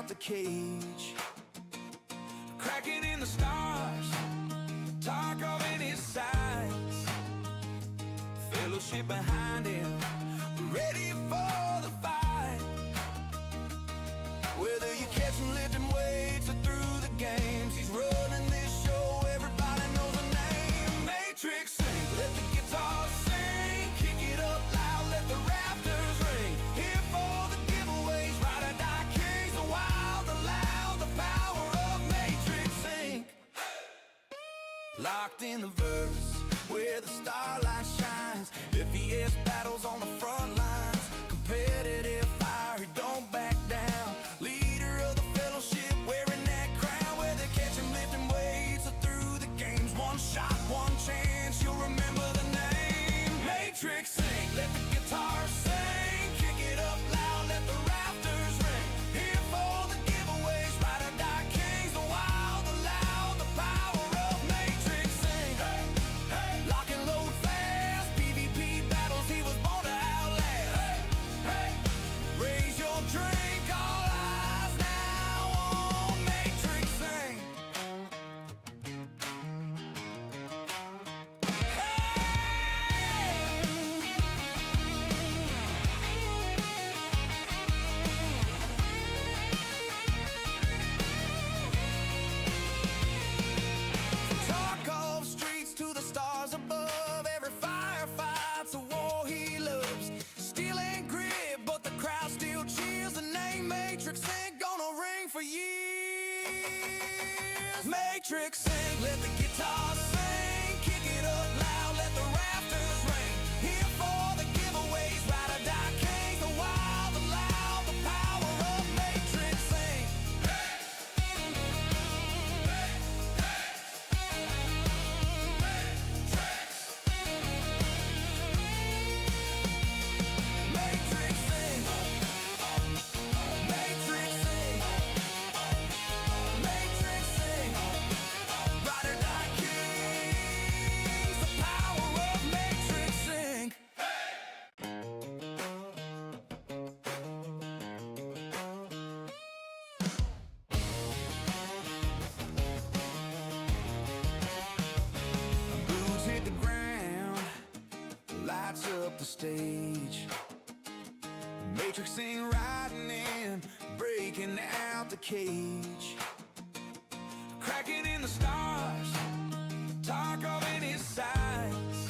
out the cage, cracking in the stars, talk of in his sights, fellowship behind him, ready for the fight. Whether you catch him lifting weights or through the games, he's running this show, everybody knows the name. Matrix sing, let the guitar sing, kick it up loud, let the rafters ring. Here for the giveaways, ride or die kings, the wild, the loud, the power of Matrix Inc. Locked in the verse, where the starlight shines, FES battles on the front lines, competitive fire, he don't back down, leader of the fellowship, wearing that crown, where they catch him lifting weights or through the games, one shot, one chance, you'll remember the name. Matrix Inc. Let the guitar sing, kick it up loud, let the rafters ring. Here for the giveaways, ride or die kings, the wild, the loud, the power of Matrix Inc. Lock and load fast, PvP battles he was born to outlast. Raise your drink, all eyes now on Matrix Inc. Talk of streets to the stars above, every firefight's a war he loves. Steel and grit, but the crowd still cheers. The name Matrix ain't gonna ring for years. Matrix Inc. Let the guitar sing, kick it up loud, let the rafters ring. Here for the giveaways, ride or die kings, the wild, the loud, the power of Matrix Inc. Matrix Inc. Matrix Inc. Matrix Inc. Ride or die kings, the power of Matrix Inc. Boots hit the ground, lights up the stage. Matrix Inc. riding in, breaking out the cage, cracking in the stars, talk of in his sights,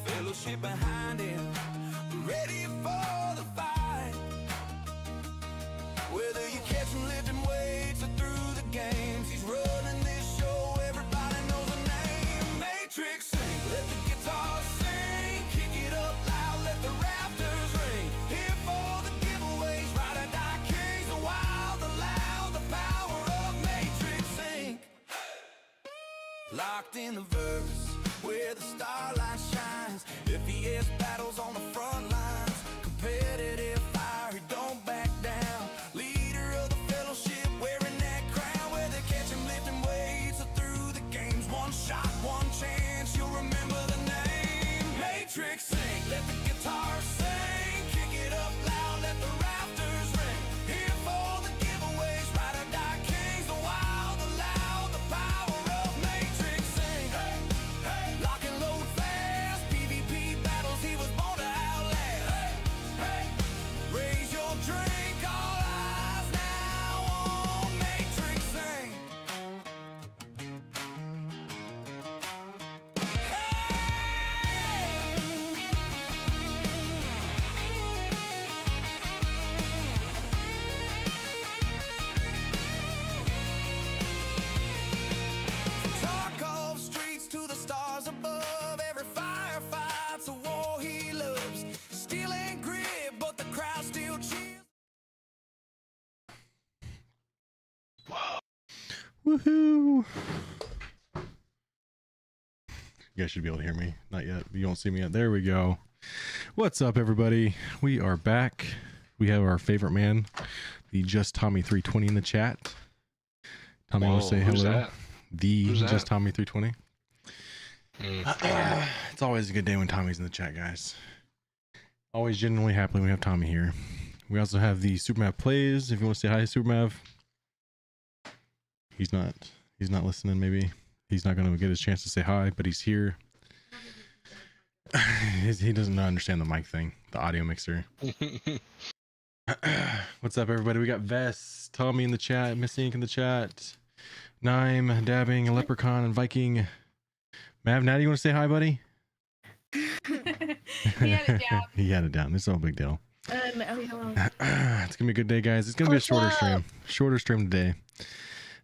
fellowship behind him, ready for the fight. Whether you catch him lifting weights or through the games, he's running this show, everybody knows the name. Matrix Inc. Let the guitar sing, kick it up loud, let the rafters ring. Here for the giveaways, ride or die kings, the wild, the loud, the power of Matrix Inc. Locked in the verse, where the starlight shines, FES battles on the front lines, competitive fire, he don't back down, leader of the fellowship, wearing that crown, where they catch him lifting weights or through the games, one shot, one chance, you'll remember the name. Matrix Inc. Let the guitar sing, kick it up loud, let the rafters ring. Here for the giveaways, ride or die kings, the wild, the loud, the power of Matrix Inc. Lock and load fast, PvP battles he was born to outlast. Raise your drink, all eyes now on Matrix Inc. Talk of streets to the stars above, every firefight's a war he loves. Steel and grit, but the crowd still cheers. Woohoo! You guys should be able to hear me. Not yet. You don't see me yet. There we go. What's up, everybody? We are back. We have our favorite man, the Just Tommy 320 in the chat. Tommy, want to say who's hello? that? The Who's that? Just Tommy 320. It's always a good day when Tommy's in the chat, guys. Always genuinely happy when we have Tommy here. We also have the Supermav plays. If you want to say hi, Supermav. He's not listening. Maybe he's not going to get his chance to say hi, but he's here. He doesn't understand the mic thing, the audio mixer. What's up, everybody? We got Vess, Tommy in the chat, Miss Ink in the chat, Nime, Dabbing, Leprechaun, and Viking. Mav, Natty, you want to say hi, buddy? He had it down. He had it down. It's no big deal. Hello. It's gonna be a good day, guys. It's gonna be a shorter stream today.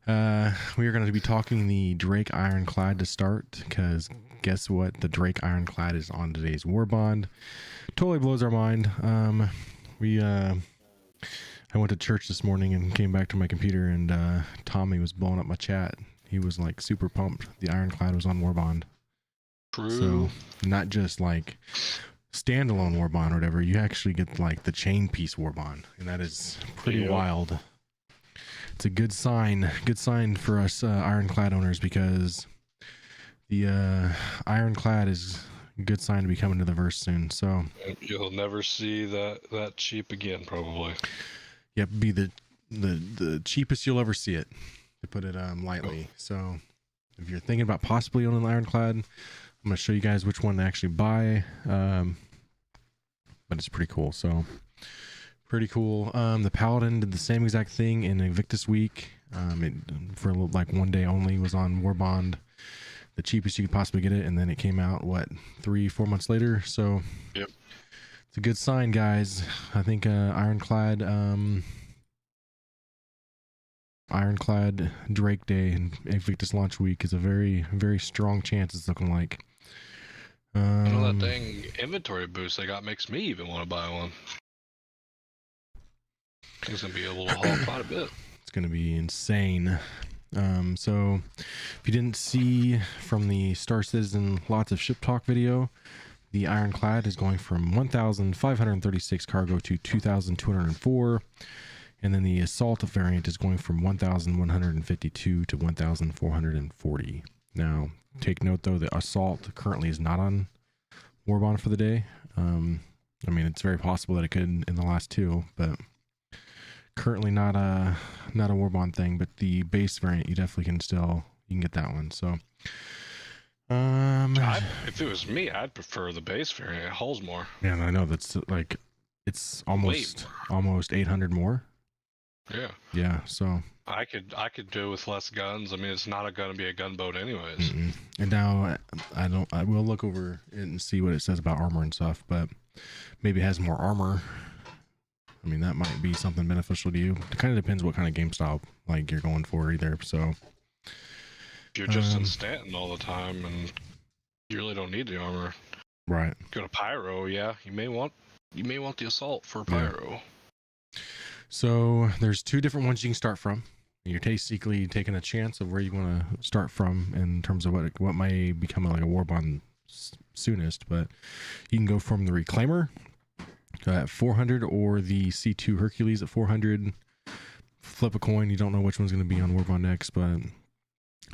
We are going to be talking the Drake Ironclad to start, because guess what? The Drake Ironclad is on today's warbond. Totally blows our mind. I went to church this morning and came back to my computer, and Tommy was blowing up my chat. He was like super pumped. The Ironclad was on warbond. True. So not just like standalone warbond or whatever. You actually get like the chain piece warbond, and that is pretty wild. It's a good sign for us Ironclad owners, because the Ironclad is a good sign to be coming to the verse soon. So you'll never see that cheap again, probably. Yep, be the cheapest you'll ever see it, to put it lightly. So if you're thinking about possibly owning an Ironclad, I'm gonna show you guys which one to actually buy. But it's pretty cool. So pretty cool. The Paladin did the same exact thing in Invictus Week. It, for like 1 day only, was on warbond, the cheapest you could possibly get it, and then it came out 3-4 months later. So yep, it's a good sign, guys. I think Ironclad Drake Day and Invictus launch week is a very, very strong chance. It's looking like. That dang inventory boost they got makes me even want to buy one. It's gonna be able to haul quite a bit. It's gonna be insane. So if you didn't see from the Star Citizen Lots of Ship Talk video, the Ironclad is going from 1,536 cargo to 2,204, and then the Assault variant is going from 1,152 to 1,440. Now, take note though, the Assault currently is not on warbond for the day. I mean, it's very possible that it could in the last two, but currently not a warbond thing. But the base variant, you definitely can get that one. So if it was me, I'd prefer the base variant. It hauls more. Yeah, and I know that's like it's almost 800 more. Yeah, so I could do with less guns. I mean, it's not gonna be a gunboat anyways. And now I will look over and see what it says about armor and stuff, but maybe it has more armor. I mean, that might be something beneficial to you. It kind of depends what kind of game style like you're going for either. So if you're just in Stanton all the time and you really don't need the armor, right? Go to Pyro, yeah. You may want the Assault for Pyro. Yeah. So there's two different ones you can start from. You're basically taking a chance of where you want to start from in terms of what may become like a warbond soonest. But you can go from the Reclaimer at 400 or the C2 Hercules at 400. Flip a coin. You don't know which one's going to be on warbond next, but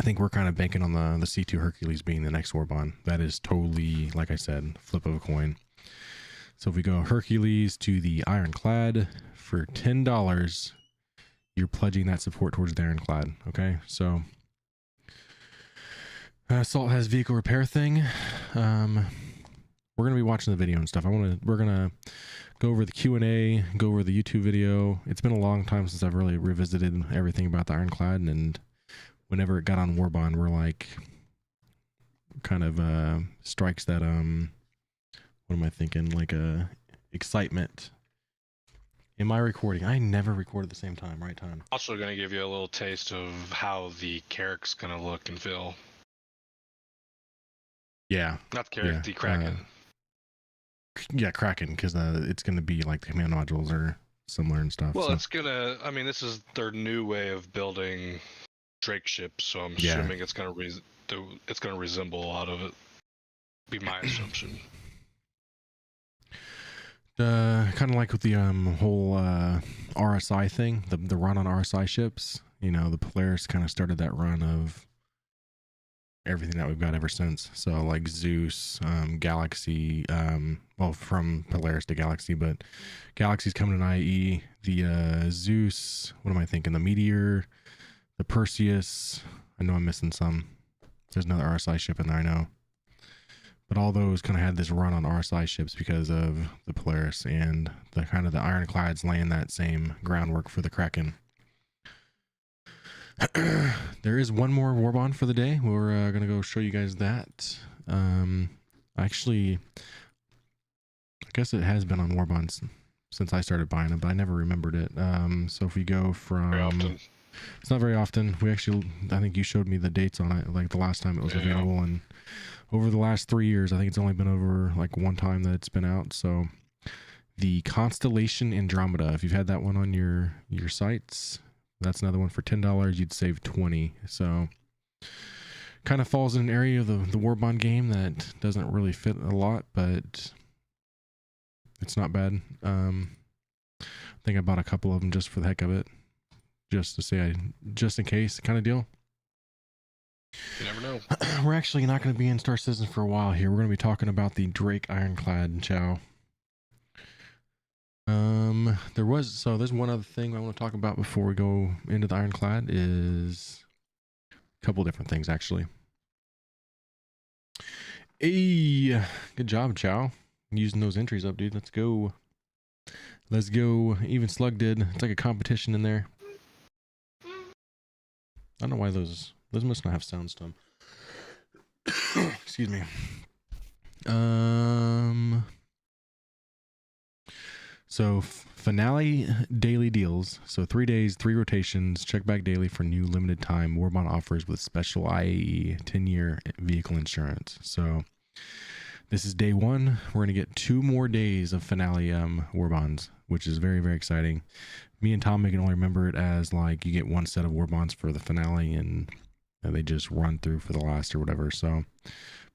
I think we're kind of banking on the C2 Hercules being the next warbond. That is totally, like I said, flip of a coin. So if we go Hercules to the Ironclad for $10, you're pledging that support towards the Ironclad. Okay, so Assault has vehicle repair thing. We're gonna be watching the video and stuff. We're gonna go over the Q&A, go over the YouTube video. It's been a long time since I've really revisited everything about the Ironclad, and whenever it got on warbond, we're like kind of strikes that what am I thinking? Like excitement. Am I recording? I never record at the same time, right time. Also going to give you a little taste of how the Carrack's going to look and feel. Yeah. Not the Carrack, the Kraken. Yeah, Kraken, because it's going to be like the command modules are similar and stuff. Well, so. it's going to, I mean, this is their new way of building Drake ships, so I'm assuming it's going to resemble a lot of it. Be my assumption. Kind of like with the whole RSI thing, the run on RSI ships. You know, the Polaris kind of started that run of everything that we've got ever since. So like Zeus, Galaxy, well, from Polaris to Galaxy, but Galaxy's coming to IE. The Zeus, what am I thinking? The Meteor, the Perseus. I know I'm missing some. There's another RSI ship in there, I know. But all those kind of had this run on RSI ships because of the Polaris and the kind of the Ironclads laying that same groundwork for the Kraken. There is one more warbond for the day. We're gonna go show you guys that. Actually, I guess it has been on warbonds since I started buying them, but I never remembered it. So if we go from, it's not very often. We actually, I think you showed me the dates on it, like the last time it was available, and over the last 3 years, I think it's only been over like one time that it's been out. So the Constellation Andromeda, if you've had that one on your sites, that's another one for $10. You'd save 20. So kind of falls in an area of the warbond game that doesn't really fit a lot, but it's not bad. I think I bought a couple of them just for the heck of it, just to say, just in case kind of deal. You never know. We're actually not going to be in Star Citizen for a while here. We're going to be talking about the Drake Ironclad, Chow. There's one other thing I want to talk about before we go into the Ironclad is a couple different things, actually. Hey, good job, Chow. Using those entries up, dude. Let's go. Let's go. Even Slug did. It's like a competition in there. I don't know why those must not have sounds to them. Excuse me. So finale daily deals. So 3 days, 3 rotations. Check back daily for new limited time warbond offers with special IAE 10-year vehicle insurance. So this is day 1. We're gonna get 2 more days of finale warbonds, which is very, very exciting. Me and Tommy can only remember it as like you get 1 set of warbonds for the finale, and they just run through for the last or whatever. So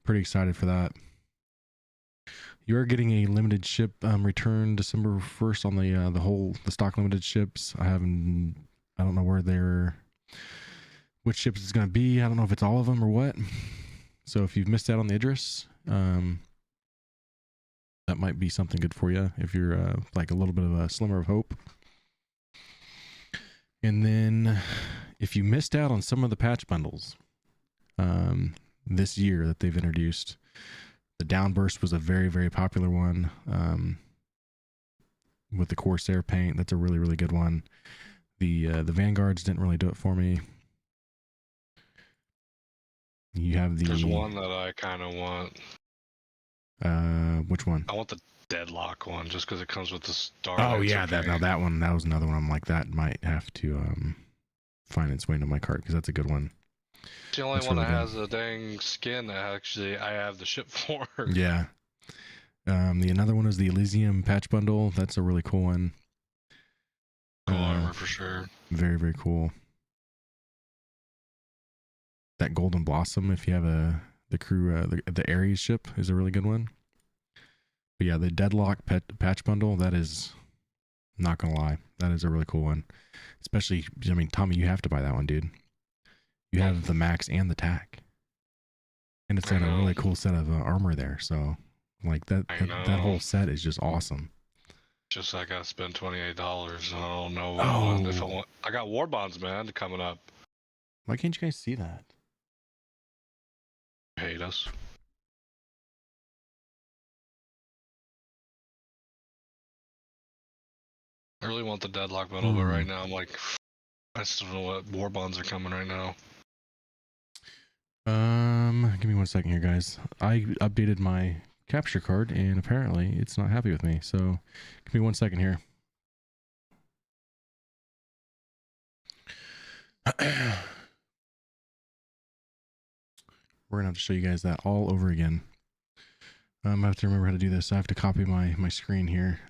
pretty excited for that. You're getting a limited ship return December 1st on the stock limited ships. I don't know which ships it's going to be. I don't know if it's all of them or what. So if you've missed out on the Idris, that might be something good for you if you're like a little bit of a slimmer of hope. And then if you missed out on some of the patch bundles this year that they've introduced, the Downburst was a very, very popular one with the Corsair paint. That's a really, really good one. The Vanguards didn't really do it for me. You have There's one that I kind of want. Which one? I want the Deadlock one, just because it comes with the star. Oh yeah, that one. That was another one. I'm like, that might have to find its way into my cart because that's a good one. It's the only That's one really that good. has a dang skin that actually I have the ship for. Yeah. The another one is the Elysium patch bundle. That's a really cool one. Cool armor for sure. Very, very cool. That Golden Blossom, if you have the crew, the Ares ship, is a really good one. But yeah, the Deadlock patch bundle, that is, not gonna lie, that is a really cool one. Especially, I mean, Tommy, you have to buy that one, dude. You have the Max and the TAC, and it's got a really cool set of armor there. So, like that whole set is just awesome. Just I gotta spend $28. I don't know if I want. I got warbonds, man, coming up. Why can't you guys see that? Hate us. I really want the Deadlock bundle, but right now I'm like, I still don't know what warbonds are coming right now. Give me 1 second here, guys. I updated my capture card, and apparently it's not happy with me. So, give me 1 second here. We're gonna have to show you guys that all over again. I have to remember how to do this. I have to copy my screen here.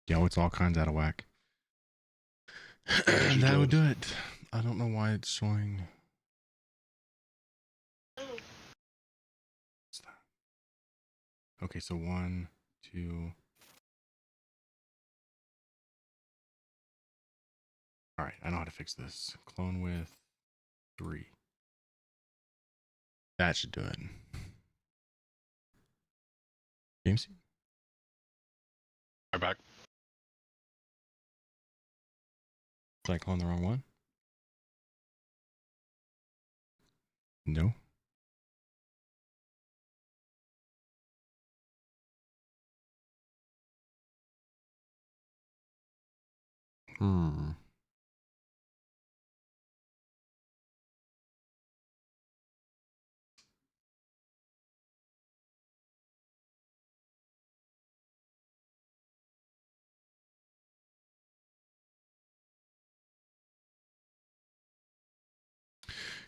Yo, it's all kinds out of whack. That would do it. I don't know why it's showing. Okay, so 1, 2. All right, I know how to fix this. Clone with 3. That should do it. James? I'm back. Did I clone the wrong one? No.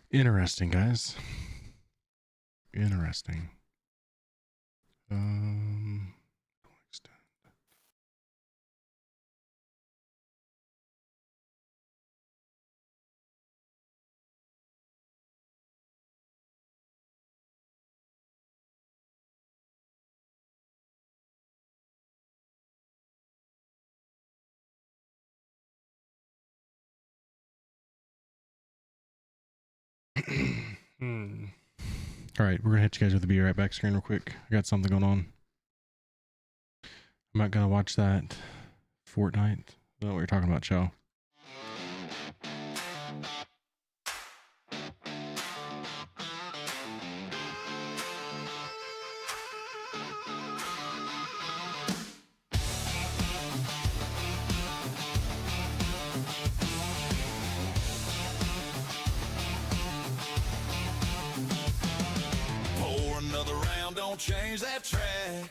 Interesting, guys. Interesting. Extend. All right, we're gonna hit you guys with the be right back screen real quick. I got something going on. I'm not gonna watch that Fortnite. I don't know what you're talking about, Joe. Pour another round, don't change that track.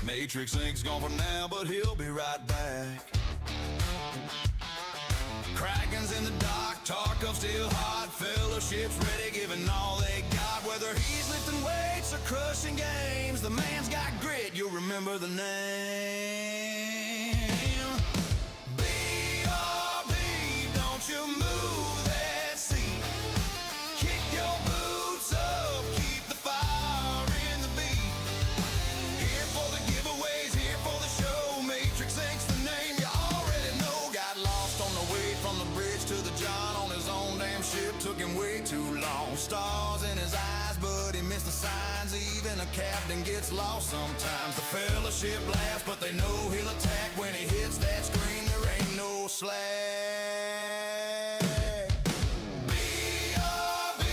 Matrix Inc.'s gone for now, but he'll be right back. Kraken's in the dock, Tarkov's still hot, Fellowship's ready, giving all they got. Whether he's lifting weights or crushing games, the man's got grit, you'll remember the name. BRB, don't you move that seat. Kick your boots up, keep the fire in the beat. Here for the giveaways, here for the show. Matrix Inc.'s the name you already know. Got lost on the way from the bridge to the John on his own damn ship. Took him way too long. Stars in his eyes, but he missed the signs. Even a captain gets lost sometimes. The Fellowship laughs, but they know he'll attack. When he hits that screen, there ain't no slack. BRB,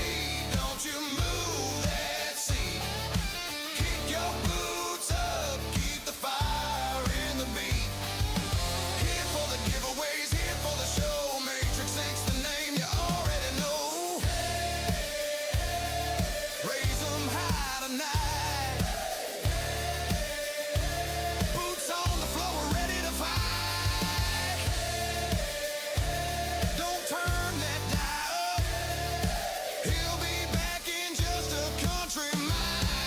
don't you move that seat. Kick your boots up, keep the fire in the beat. Here for the giveaways, here for the show. Matrix Inc.'s the name you already know. Raise 'em high tonight. Boots on the floor, ready to fight. Don't turn that dial up. He'll be back in just a country mile.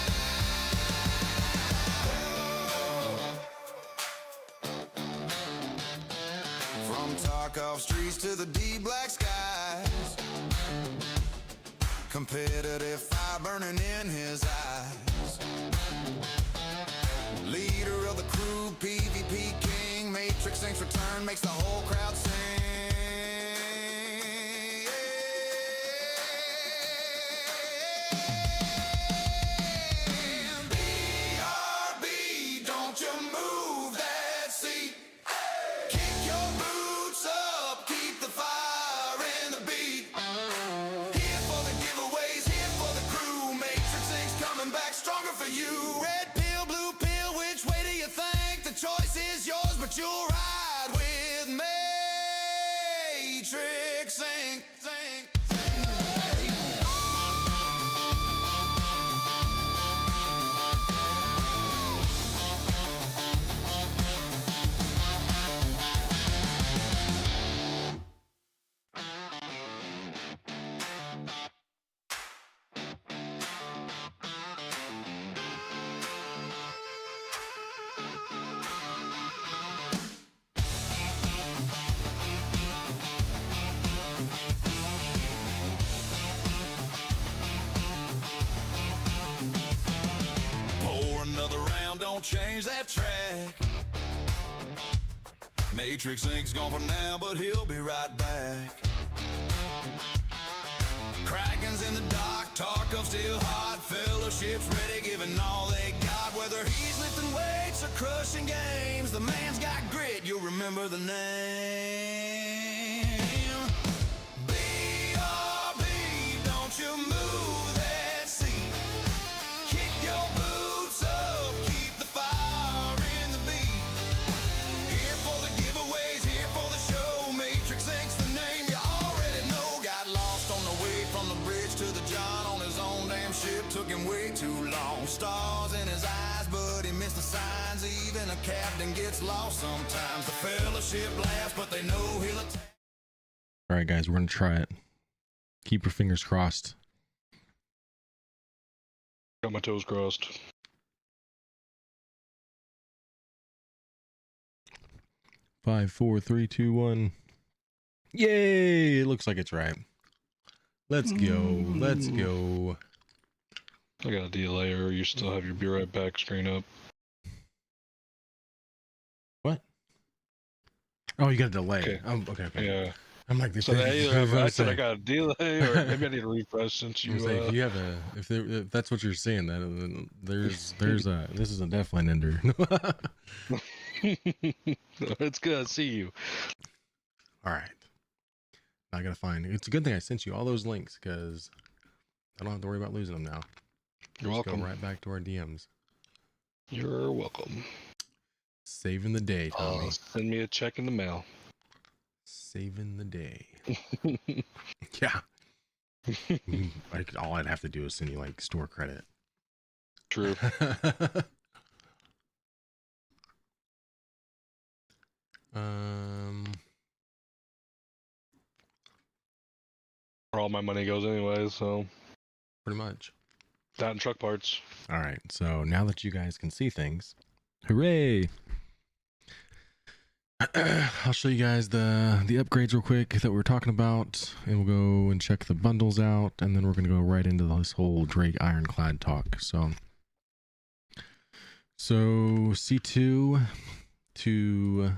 From Tarkov streets to the deep black skies, competitive fire burning in his eyes. Leader of the crew, PvP king. Matrix Inc.'s return makes the whole crowd sing. BRB, don't you move that seat. Kick your boots up, keep the fire in the beat. Here for the giveaways, here for the crew. Matrix Inc.'s coming back stronger for you. Red pill, blue pill, which way do you think? The choice is yours, but you'll ride with Matrix Inc. Matrix Inc.'s gone for now, but he'll be right back. Kraken's in the dock, Tarkov's still hot, Fellowship's ready, giving all they got. Whether he's lifting weights or crushing games, the man's got grit, you'll remember the name. BRB, don't you move that seat. Kick your boots up, keep the fire in the beat. Here for the giveaways, here for the show. Matrix Inc.'s the name you already know. Got lost on the way from the bridge to the John on his own damn ship. Took him way too long. Stars in his eyes, but he missed the signs. Even a captain gets lost sometimes. The Fellowship laughs, but they know he'll attack. All right, guys, we're gonna try it. Keep your fingers crossed. Got my toes crossed. Five, four, three, two, one. Yay! It looks like it's right. Let's go. Let's go. I got a delay, or you still have your be right back screen up. What? Oh, you got a delay. Okay. Okay. Yeah. I'm like, this So I said I like, got a delay, or maybe I need to refresh since you. if you have if that's what you're saying, then there's this is a definitely an ender. It's good to see you. All right. Now I gotta find. It's a good thing I sent you all those links because I don't have to worry about losing them now. You're Just welcome. Go right back to our DMs. You're welcome. Saving the day, Tommy. Send me a check in the mail. Saving the day. Yeah. All I'd have to do is send you like store credit. True. Where all my money goes anyway, so Pretty much. that and truck parts. All right. So now that you guys can see things, hooray! I'll show you guys the upgrades real quick that we were talking about, and we'll go and check the bundles out, and then we're gonna go right into this whole Drake Ironclad talk. So C2 to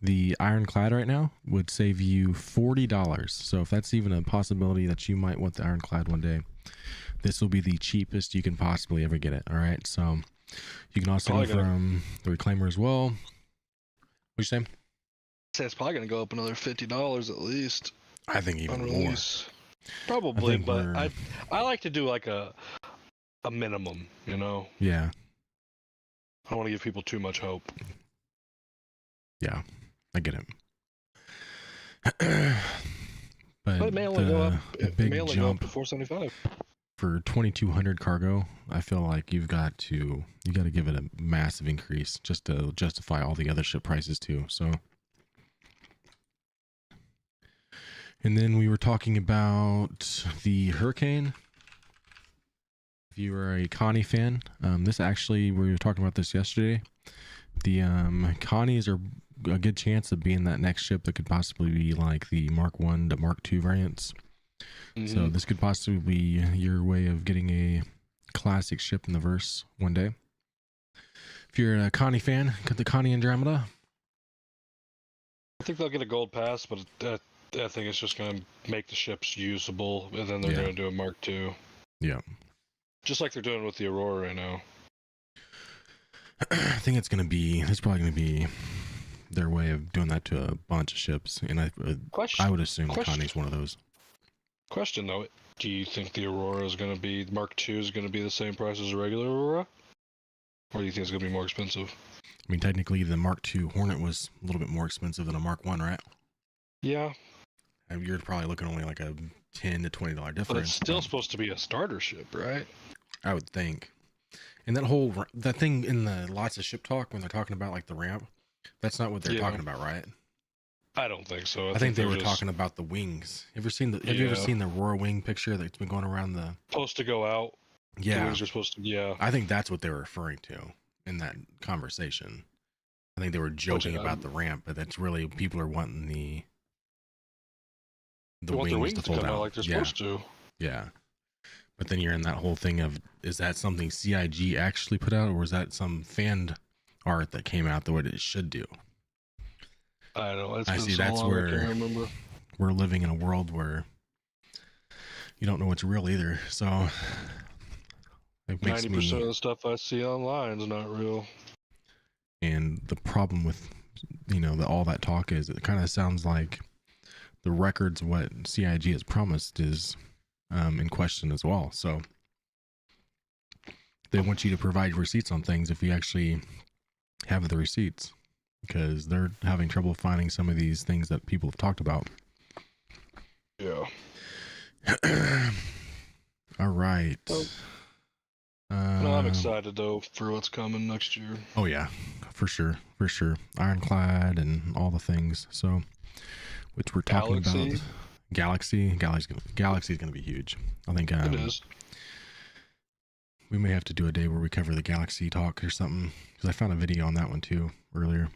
the Ironclad right now would save you $40. So if that's even a possibility that you might want the Ironclad one day, this will be the cheapest you can possibly ever get it. All right. So you can also go from the Reclaimer as well. What you saying? Say it's probably gonna go up another $50 at least. I think even on more. release. Probably, think but we're- I like to do like a minimum, you know. Yeah. I don't want to give people too much hope. Yeah. I get it. But it may only go up. the It big may only go up jump to 475. for 2200 cargo, I feel like you got to give it a massive increase just to justify all the other ship prices too. So, and then we were talking about the Hurricane. If you are a Connie fan, this actually, we were talking about this yesterday. The Connies are a good chance of being that next ship that could possibly be like the Mark 1 to Mark 2 variants. So this could possibly be your way of getting a classic ship in the verse one day. If you're a Connie fan, get the Connie Andromeda. I think they'll get a gold pass, but I think it's just going to make the ships usable, and then they're Yeah. going to do a Mark II. Yeah. Just like they're doing with the Aurora right now. I think it's probably going to be their way of doing that to a bunch of ships. And I would assume Connie's one of those. Question though, do you think the Aurora is going to be, Mark II is going to be the same price as a regular Aurora? Or do you think it's going to be more expensive? I mean, technically the Mark II Hornet was a little bit more expensive than a Mark 1, right? Yeah. And you're probably looking only like a $10 to $20 difference. But it's still supposed to be a starter ship, right? I would think. And that thing in the lots of ship talk when they're talking about like the ramp, that's not what they're talking about, right? I don't think so. I think they were talking about the wings. Have you ever seen the Aurora wing picture that's been going around the? Supposed to go out. Yeah. The wings are supposed to. Yeah. I think that's what they were referring to in that conversation. I think they were joking about the ramp, but that's really people are wanting the they want their wings wings to fold come out out like they're supposed to. Yeah. But then you're in that whole thing of, is that something CIG actually put out, or was that some fan art that came out the way it should do? I know it's I been see, so that's long. I can't where- remember. We're living in a world where you don't know what's real either. So it makes 90% me. of the stuff I see online is not real. And the problem with, all that talk is it kind of sounds like the records, what CIG has promised, is in question as well. So they want you to provide receipts on things if you actually have the receipts, because they're having trouble finding some of these things that people have talked about. Yeah. All right. Well, No, I'm excited though for what's coming next year. Oh yeah, for sure. Ironclad and all the things. So, which we're talking about. Galaxy is going to be huge. I think It is. we may have to do a day where we cover the Galaxy talk or something, because I found a video on that one too earlier.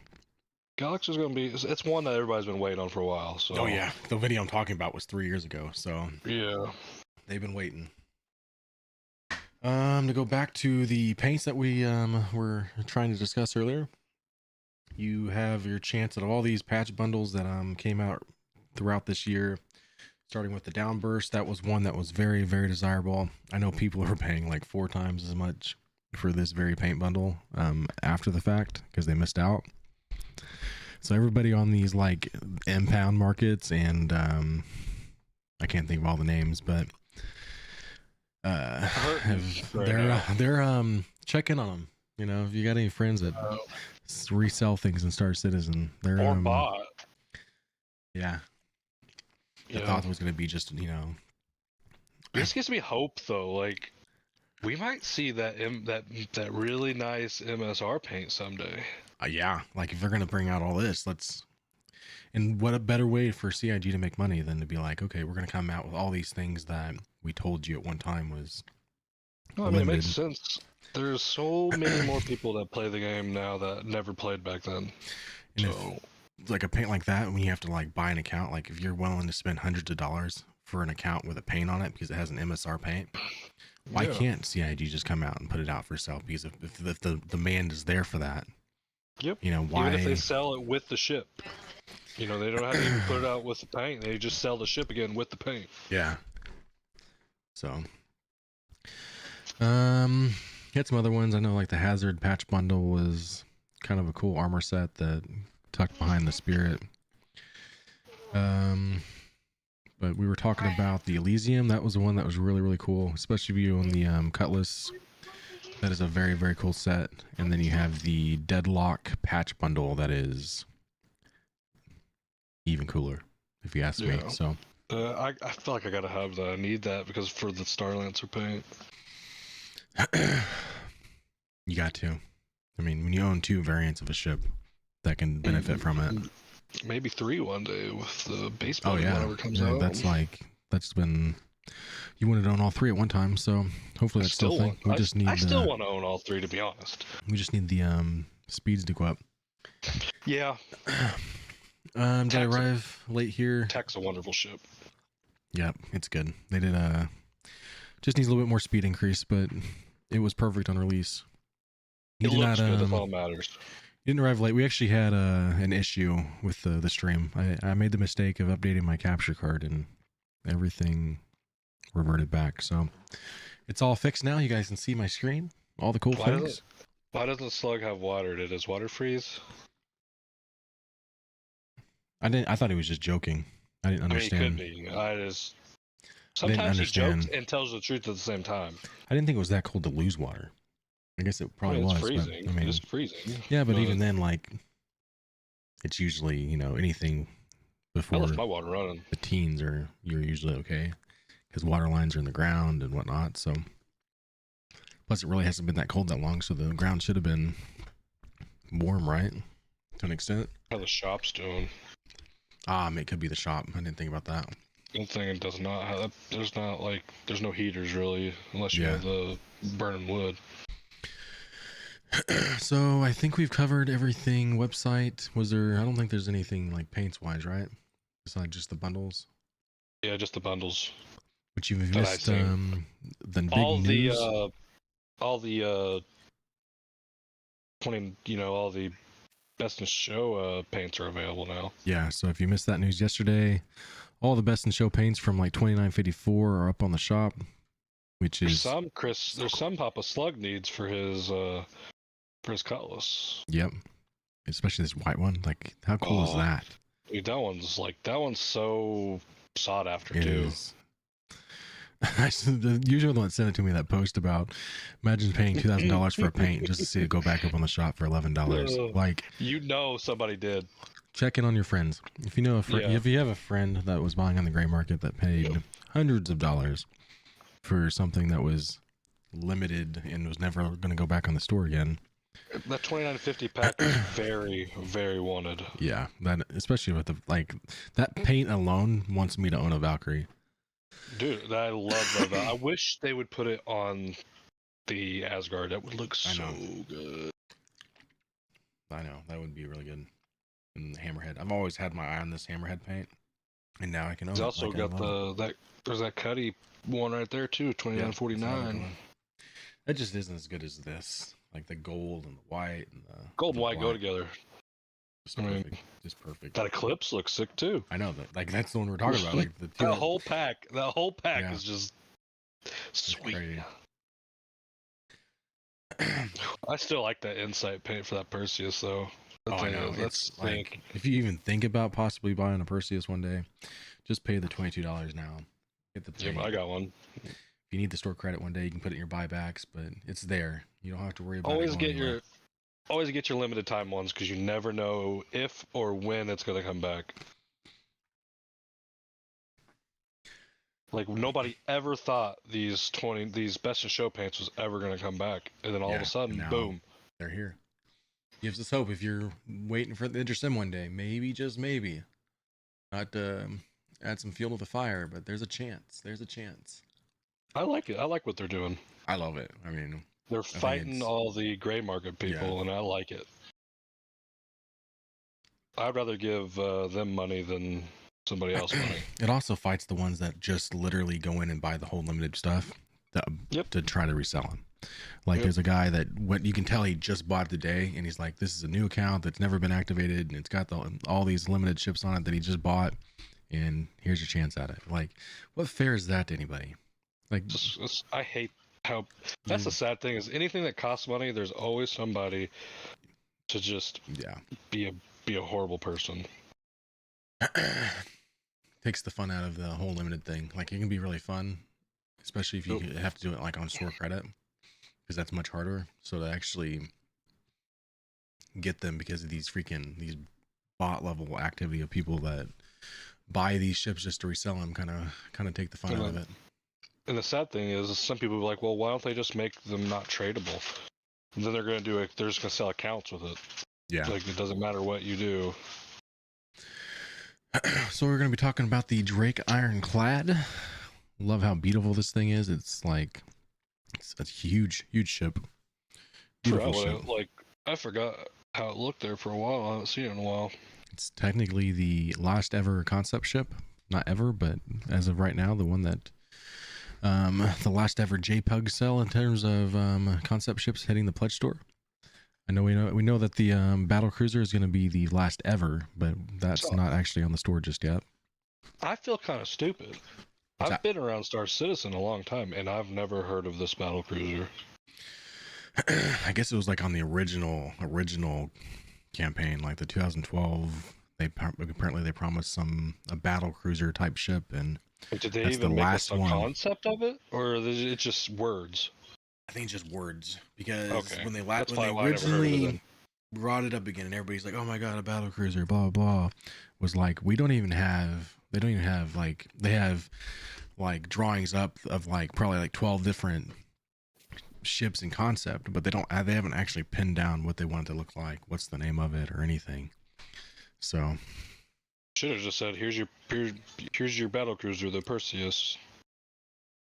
Galaxy's gonna be. It's one that everybody's been waiting on for a while. So. Oh yeah, the video I'm talking about was 3 years ago, so Yeah. they've been waiting. To go back to the paints that we were trying to discuss earlier, you have your chance at all these patch bundles that came out throughout this year. Starting with the Downburst, that was one that was very, very desirable. I know people are paying like 4 times as much for this very paint bundle after the fact because they missed out. So everybody on these like impound markets and I can't think of all the names, but they're checking on them. If you got any friends that resell things in Star Citizen, they're Or bot. Yeah. I Yeah. thought it was going to be just, This gives me hope though. Like, we might see that really nice MSR paint someday. yeah, like if they're going to bring out all this, and what a better way for CIG to make money than to be like, okay, we're going to come out with all these things that we told you at one time was No, I mean, it limited. makes sense. There's so many more people that play the game now that never played back then. And So, if, like a paint like that, when you have to like buy an account, like if you're willing to spend hundreds of dollars for an account with a paint on it because it has an MSR paint, why yeah. can't CIG just come out and put it out for sale? Because if the demand is there for that, Yep. why? Even if they sell it with the ship, they don't have to even put it out with the paint. They just sell the ship again with the paint. Yeah. So, had some other ones. I know like the Hazard patch bundle was kind of a cool armor set that tucked behind the Spirit. But we were talking about the Elysium. That was the one that was really, really cool, especially if you own the Cutlass. That is a very, very cool set. And then you have the Deadlock patch bundle that is even cooler, if you ask me. Yeah. So I feel like I gotta have that. I need that because for the Starlancer paint. you got to. I mean, when you own 2 variants of a ship that can benefit from it. Maybe 3 one day with the base Oh building yeah, whenever it comes yeah, out. that's been. You wanted to own all 3 at one time, so hopefully that's still a thing. We just need. I still want to own all 3, to be honest. We just need the speeds to go up. Yeah. Did I Tech's a- arrive late here? Tech's a wonderful ship. Yep, it's good. They did just needs a little bit more speed increase, but it was perfect on release. You It did looks not, good. That's all that matters. You didn't arrive late. We actually had an issue with the stream. I made the mistake of updating my capture card and everything reverted back. So it's all fixed now. You guys can see my screen. All the cool things. Why doesn't Slug have water? Did his water freeze? I thought he was just joking. I didn't understand. I mean, he could be. Sometimes he understand. jokes and tells the truth at the same time. I didn't think it was that cold to lose water. I guess it probably was. It's freezing. But, I mean, It's freezing. yeah, but even then, like, it's usually anything I before left my water running. the teens you're usually okay because water lines are in the ground and whatnot. So plus it really hasn't been that cold that long, so the ground should have been warm, right? To an extent. How the shop's doing. It could be the shop. I didn't think about that. One thing it does not have. There's no heaters really unless you Yeah. have the burning wood. So I think we've covered everything. Website, was there? I don't think there's anything like paints wise, right? Besides just the bundles. Yeah, just the bundles. Which you've That I've missed seen. the big all news. the all the Best in Show paints are available now. Yeah, so if you missed that news yesterday, all the Best in Show paints from like $29.54 are up on the shop, which There's is some There's some Papa Slug needs for his Cutlass. yep, especially this white one. Like, how cool is Oh, that? Dude, that one's so sought after It too. is. Usually the one that sent it to me, that post about imagine paying $2,000 for a paint just to see it go back up on the shop for $11. Like, You know somebody did. check in on your friends. If you know Yeah. if you have a friend that was buying on the gray market that paid hundreds of dollars for something that was limited and was never going to go back on the store again. That $29.50 pack is very, very wanted. Yeah, that especially with the like that paint alone wants me to own a Valkyrie. Dude, I love that. I wish they would put it on the Asgard. That would look so good. I know that would be really good. And the Hammerhead. I've always had my eye on this Hammerhead paint, and now I can own He's it. also Like, I got love it. there's that Cuddy one right there too, Yeah, $29.49. that's another one. That just isn't as good as this. Like the gold and the white and the Gold and the white go black. together. Just I mean, perfect. Just perfect. That Eclipse looks sick too. I know that. Like that's the one we're talking about. Like the That whole pack Yeah. is just sweet. crazy. I still like that Insight paint for that Perseus though. Oh, I know. That's It's like if you even think about possibly buying a Perseus one day, just pay the $22 now. Get the paint. I got one. If you need the store credit one day, you can put it in your buybacks, but it's there. You don't have to worry about it. Always going get anywhere. your limited time ones because you never know if or when it's gonna come back. Like nobody ever thought these Best in Show paints was ever gonna come back, and then all of Yeah, a sudden, now- boom. They're here. Gives us hope if you're waiting for the Intersim one day. Maybe, just maybe. Not to add some fuel to the fire, but there's a chance. There's a chance. I like it. I like what they're doing. I love it. I mean, They're think fighting it's- all the gray market people, Yeah. and I like it. I'd rather give them money than somebody else money. it also fights the ones that just literally go in and buy the whole limited stuff to try to resell them. Like Yep. there's a guy that you can tell he just bought it today, and he's like, this is a new account that's never been activated, and it's got all these limited ships on it that he just bought, and here's your chance at it. Like, what fair is that to anybody? Like, I hate how. That's the sad thing is anything that costs money, there's always somebody to just yeah. be a horrible person. Takes the fun out of the whole limited thing. Like it can be really fun, especially if you have to do it like on store credit, because that's much harder. So to actually get them because of these bot level activity of people that buy these ships just to resell them, kind of take the fun out of it. And the sad thing is some people are like, well, why don't they just make them not tradable? And then they're going to do it. They're just going to sell accounts with it. Yeah. Like it doesn't matter what you do. So we're going to be talking about the Drake Ironclad. Love how beautiful this thing is. It's like it's a huge ship. Beautiful ship. Like I forgot how it looked there for a while. I haven't seen it in a while. It's technically the last ever concept ship. Not ever, but as of right now, the one that the last ever JPEG sell in terms of concept ships hitting the pledge store. I know we know that the battle cruiser is going to be the last ever, but that's not actually on the store just yet. I feel kind of stupid. I've been around Star Citizen a long time, and I've never heard of this battle cruiser. I guess it was like on the original campaign, like the 2012. Apparently they promised a battle cruiser type ship, and Did they that's even the make last a one. concept of it, or is it just words? I think just words, because Okay. when they That's when they probably why I never heard of it originally then. brought it up again, and everybody's like, "Oh my god, a battle cruiser!" Blah blah. Was like, they don't even have like they have like drawings up of like probably like 12 different ships in concept, but they haven't actually pinned down what they want it to look like, what's the name of it, or anything. So Should have just said, "Here's your battle cruiser, the Perseus."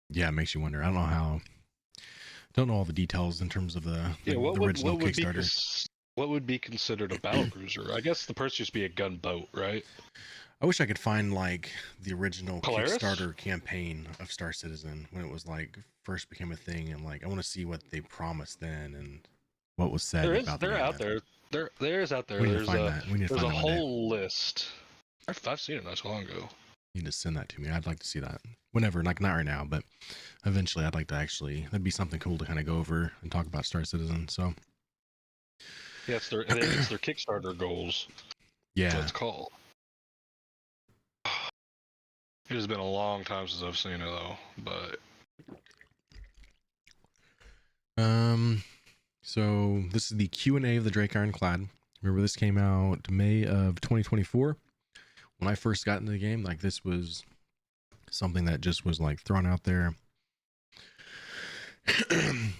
yeah, it makes you wonder. I don't know all the details in terms of the original Kickstarter. What would be considered a battle cruiser? I guess the Perseus be a gunboat, right? I wish I could find like the original Polaris? Kickstarter campaign of Star Citizen when it was like first became a thing, and like I want to see what they promised then and what was said about the they're out mammoth. there. There is out there. We need to There's find a that. We need to there's find a that one day. whole list. I've seen it not so long ago. You need to send that to me. I'd like to see that. Whenever, like not right now, but eventually I'd like to actually, that'd be something cool to kind of go over and talk about Star Citizen. So Yeah, it's their Kickstarter goals. That's what yeah. it's called. It has been a long time since I've seen it though, but So this is the Q&A of the Drake Ironclad. Remember, this came out May of 2024. When I first got into the game, like this was something that just was like thrown out there. It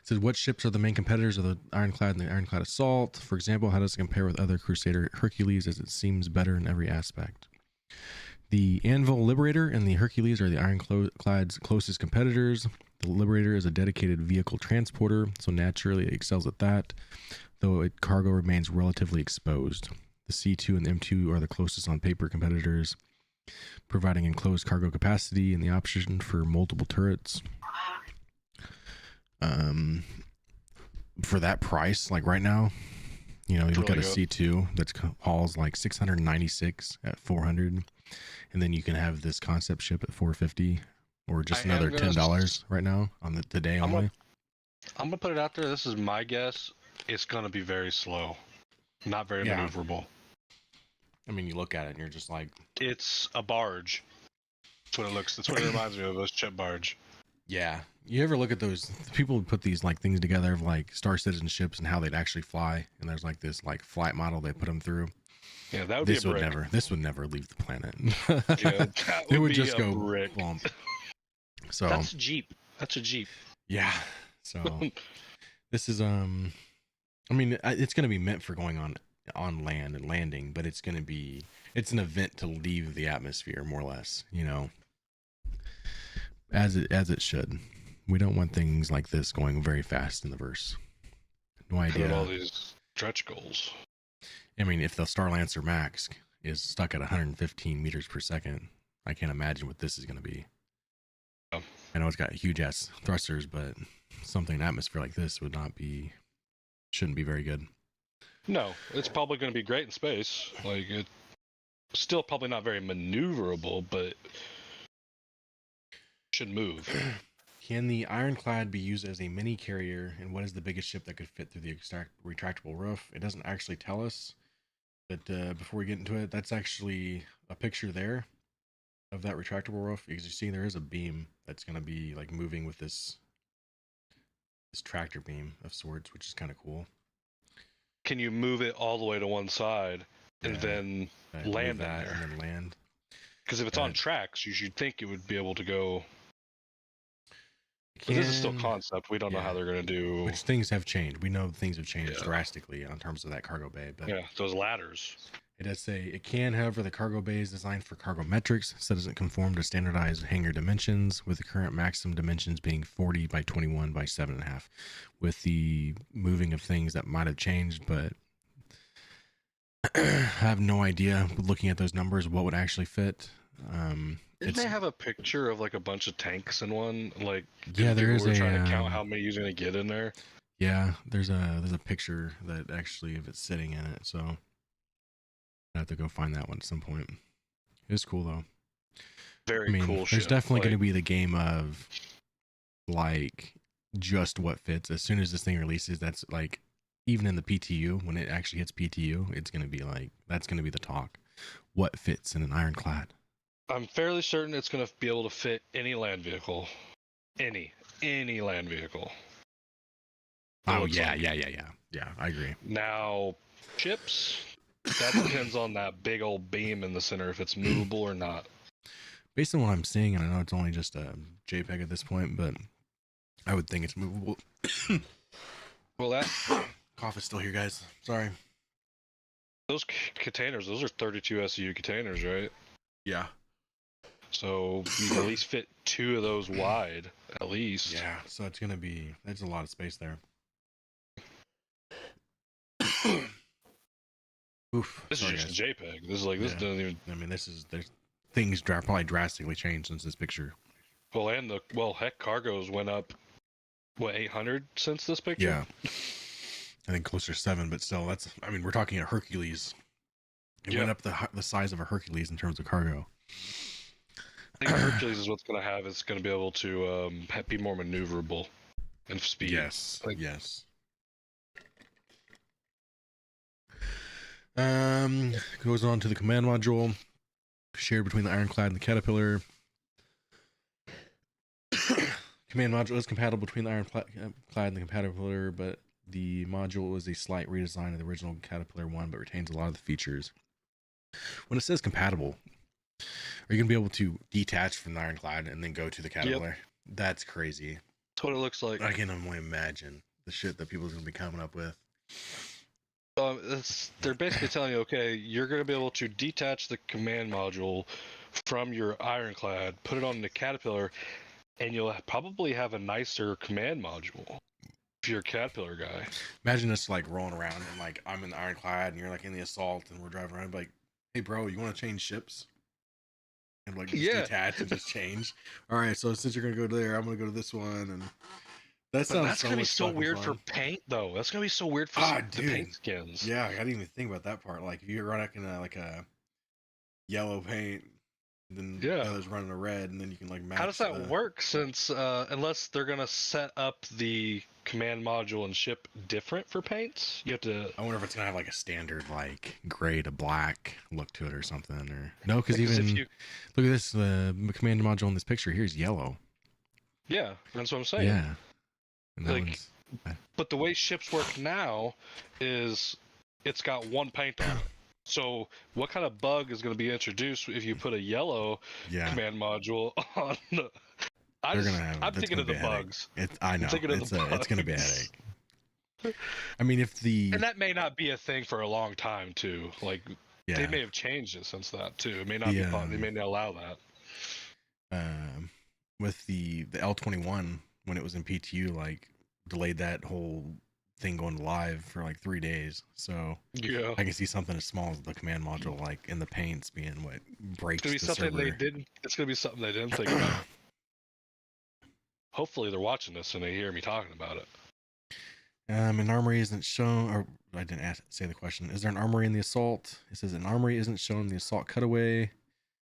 says, what ships are the main competitors of the Ironclad and the Ironclad Assault? For example, how does it compare with other Crusader Hercules, as it seems better in every aspect? The Anvil Liberator and the Hercules are the Ironclad's closest competitors. The Liberator is a dedicated vehicle transporter, so naturally it excels at that, though its cargo remains relatively exposed. The C2 and the M2 are the closest on paper competitors, providing enclosed cargo capacity and the option for multiple turrets. For that price, like right now, you know, you look at a C2 that's hauls like 696 at 400, and then you can have this concept ship at 450, or just another $10 right now on the today only. I'm gonna put it out there. This is my guess. It's gonna be very slow, not very maneuverable. I mean, you look at it and you're just like, it's a barge. That's what it looks. That's what it reminds me of. Those ship barge. yeah. You ever look at those people put these like things together of like Star Citizen ships and how they'd actually fly, and there's like this like flight model they put them through. Yeah, that would this be a would brick. never. This would never leave the planet. Yeah, it would just go brick. bump. So that's a Jeep. That's a Jeep. Yeah. So this is I mean, it's going to be meant for going on land and landing, but it's an event to leave the atmosphere, more or less, you know, as it should. We don't want things like this going very fast in the verse. No idea. All these stretch goals. I mean, if the Star Lancer Max is stuck at 115 meters per second, I can't imagine what this is going to be. Oh. I know it's got huge ass thrusters, but something in atmosphere like this shouldn't be very good. No, it's probably going to be great in space. Like, it's still probably not very maneuverable, but should move. Can the Ironclad be used as a mini carrier, and what is the biggest ship that could fit through the retractable roof? It doesn't actually tell us, but before we get into it, that's actually a picture there of that retractable roof, because you see there is a beam that's going to be like moving with this tractor beam of sorts, which is kind of cool. Can you move it all the way to one side and then land that and then land? Because if it's on tracks, you should think it would be able to go. This is still concept. We don't know how they're going to do. Which things have changed. We know things have changed drastically in terms of that cargo bay. But yeah, those ladders. It does say it can, however, the cargo bay is designed for cargo metrics, so it doesn't conform to standardized hangar dimensions, with the current maximum dimensions being 40 by 21 by 7.5. With the moving of things, that might have changed, but I have no idea, looking at those numbers, what would actually fit. Didn't they have a picture of like a bunch of tanks in one? Like, yeah, there is trying to count how many you're going to get in there. Yeah, there's a picture that actually of it sitting in it, so I have to go find that one at some point. It's cool though. Very cool. There's definitely going to be the game of like just what fits. As soon as this thing releases, that's like, even in the PTU, when it actually hits PTU, it's going to be like, that's going to be the talk. What fits in an Ironclad? I'm fairly certain it's going to be able to fit any land vehicle. Any land vehicle. Oh, yeah. Yeah, I agree. Now, ships, that depends on that big old beam in the center, if it's movable or not. Based on what I'm seeing, and I know it's only just a JPEG at this point, but I would think it's movable. Well, that cough is still here, guys. Sorry. Those containers, those are 32 SEU containers, right? Yeah. So you can at least fit 2 of those wide, at least. Yeah, so it's going to be, there's a lot of space there. Oof. This is just a JPEG. This is like, this doesn't even... I mean, there's things probably drastically changed since this picture. Well, heck, cargoes went up what, 800 since this picture? Yeah. I think closer to 7, but still, that's, I mean, we're talking a Hercules. It went up the size of a Hercules in terms of cargo. I think Hercules is what's going to have. It's going to be able to be more maneuverable and speed. Yes. Like, yes. Goes on to the command module shared between the Ironclad and the Caterpillar. Command module is compatible between the Ironclad and the Caterpillar, but the module is a slight redesign of the original Caterpillar one, but retains a lot of the features. When it says compatible, are you gonna be able to detach from the Ironclad and then go to the Caterpillar? Yep. That's crazy. That's what it looks like. I can only imagine the shit that people's gonna be coming up with. They're basically telling you, okay, you're going to be able to detach the command module from your Ironclad, put it on the Caterpillar, and you'll probably have a nicer command module if you're a Caterpillar guy. Imagine us like rolling around and like I'm in the Ironclad and you're like in the Assault and we're driving around like, hey bro, you want to change ships? And like just detach and just change. All right, so since you're gonna go there, I'm gonna go to this one, and that's gonna be so weird for paint, though. That's gonna be so weird for the paint skins. Yeah, I didn't even think about that part. Like if you run in like a yellow paint, then the other's running a red, and then you can like match. How does that work? Since unless they're gonna set up the command module and ship different for paints, you have to. I wonder if it's gonna have like a standard like gray to black look to it or something, or no? Because even look at this, the command module in this picture here is yellow. Yeah, that's what I'm saying. Yeah. Like, but the way ships work now is it's got one paint on it. So what kind of bug is going to be introduced if you put a yellow command module on? I'm thinking of the bugs. I know. It's going to be a headache. I mean, and that may not be a thing for a long time too. Like they may have changed it since that too. It may not be. They may not allow that. With the L21. When it was in PTU, like delayed that whole thing going live for like 3 days. So yeah, I can see something as small as the command module, like in the paints, being what breaks the server. It's gonna be something they didn't think about. Hopefully, they're watching this and they hear me talking about it. An armory isn't shown, or I didn't say the question. Is there an armory in the Assault? It says an armory isn't shown in the Assault cutaway.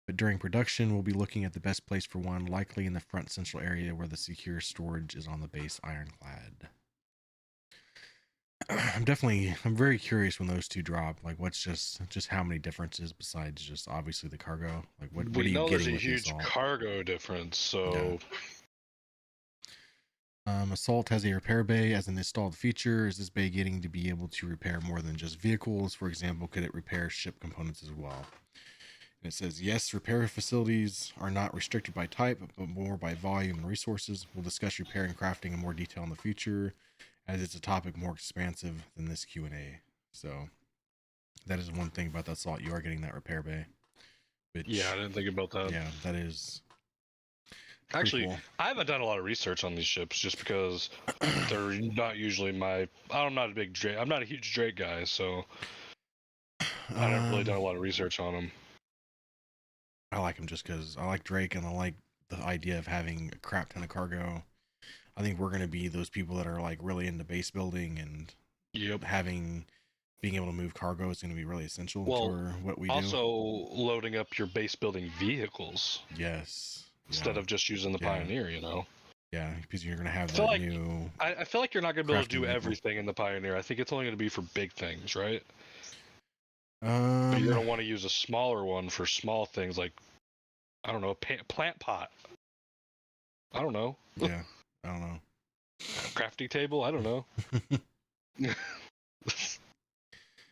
But during production, we'll be looking at the best place for one, likely in the front central area where the secure storage is on the base Ironclad. I'm very curious when those two drop. Like, what's just how many differences besides just obviously the cargo? Like, what are you getting with there's a huge cargo difference, so. Yeah. Assault has a repair bay as an installed feature. Is this bay getting to be able to repair more than just vehicles? For example, could it repair ship components as well? And it says, yes, repair facilities are not restricted by type, but more by volume and resources. We'll discuss repair and crafting in more detail in the future, as it's a topic more expansive than this Q&A. So that is one thing about that Assault. You are getting that repair bay. Which, yeah, I didn't think about that. Yeah, that is... Actually, cool. I haven't done a lot of research on these ships just because they're not usually I'm not a huge Drake guy, so I haven't really done a lot of research on them. I like him just because I like Drake and I like the idea of having a crap ton of cargo. I think we're going to be those people that are like really into base building, and being able to move cargo is going to be really essential for what we do. Also, loading up your base building vehicles. Yes. Instead of just using the Pioneer, you know? Yeah, because you're going to have that new... I feel like you're not going to be able to do everything in the Pioneer. I think it's only going to be for big things, right? But you're going to want to use a smaller one for small things like, I don't know, plant pot. I don't know. Yeah, I don't know. Crafting table? I don't know.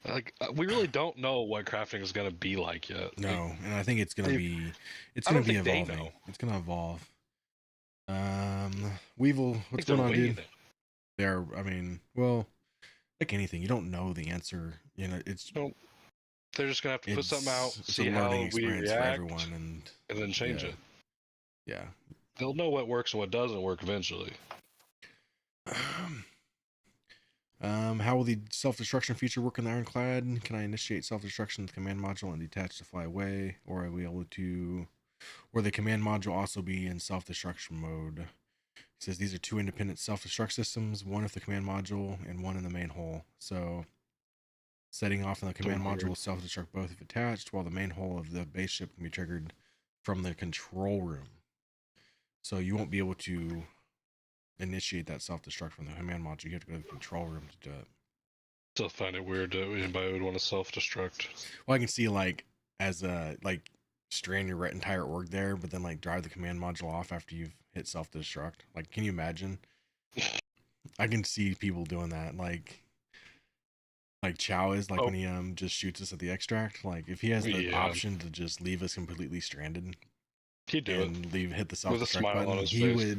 Like, we really don't know what crafting is going to be like yet. No, and I think it's going to be evolving. It's going to evolve. Weevil, what's going on, dude? I mean, well, like anything, you don't know the answer. You know, they're just gonna have to put something out, see how we react, for everyone, and then change it. Yeah, they'll know what works and what doesn't work eventually. How will the self-destruction feature work in the Ironclad? Can I initiate self-destruction with the command module and detach to fly away, or are we able to? Or the command module also be in self-destruction mode? He says these are two independent self-destruct systems, one of the command module and one in the main hull. So setting off in the command module will self-destruct both if attached, while the main hull of the base ship can be triggered from the control room. So you won't be able to initiate that self-destruct from the command module. You have to go to the control room to do it. Still find it weird that anybody would want to self-destruct. Well, I can see like as a like strand your entire org there, but then like drive the command module off after you've hit self-destruct. Like, can you imagine? I can see people doing that. Like Chow is like when he just shoots us at the extract. Like if he has the option to just leave us completely stranded, he'd do it. Hit the self-destruct button. On his face.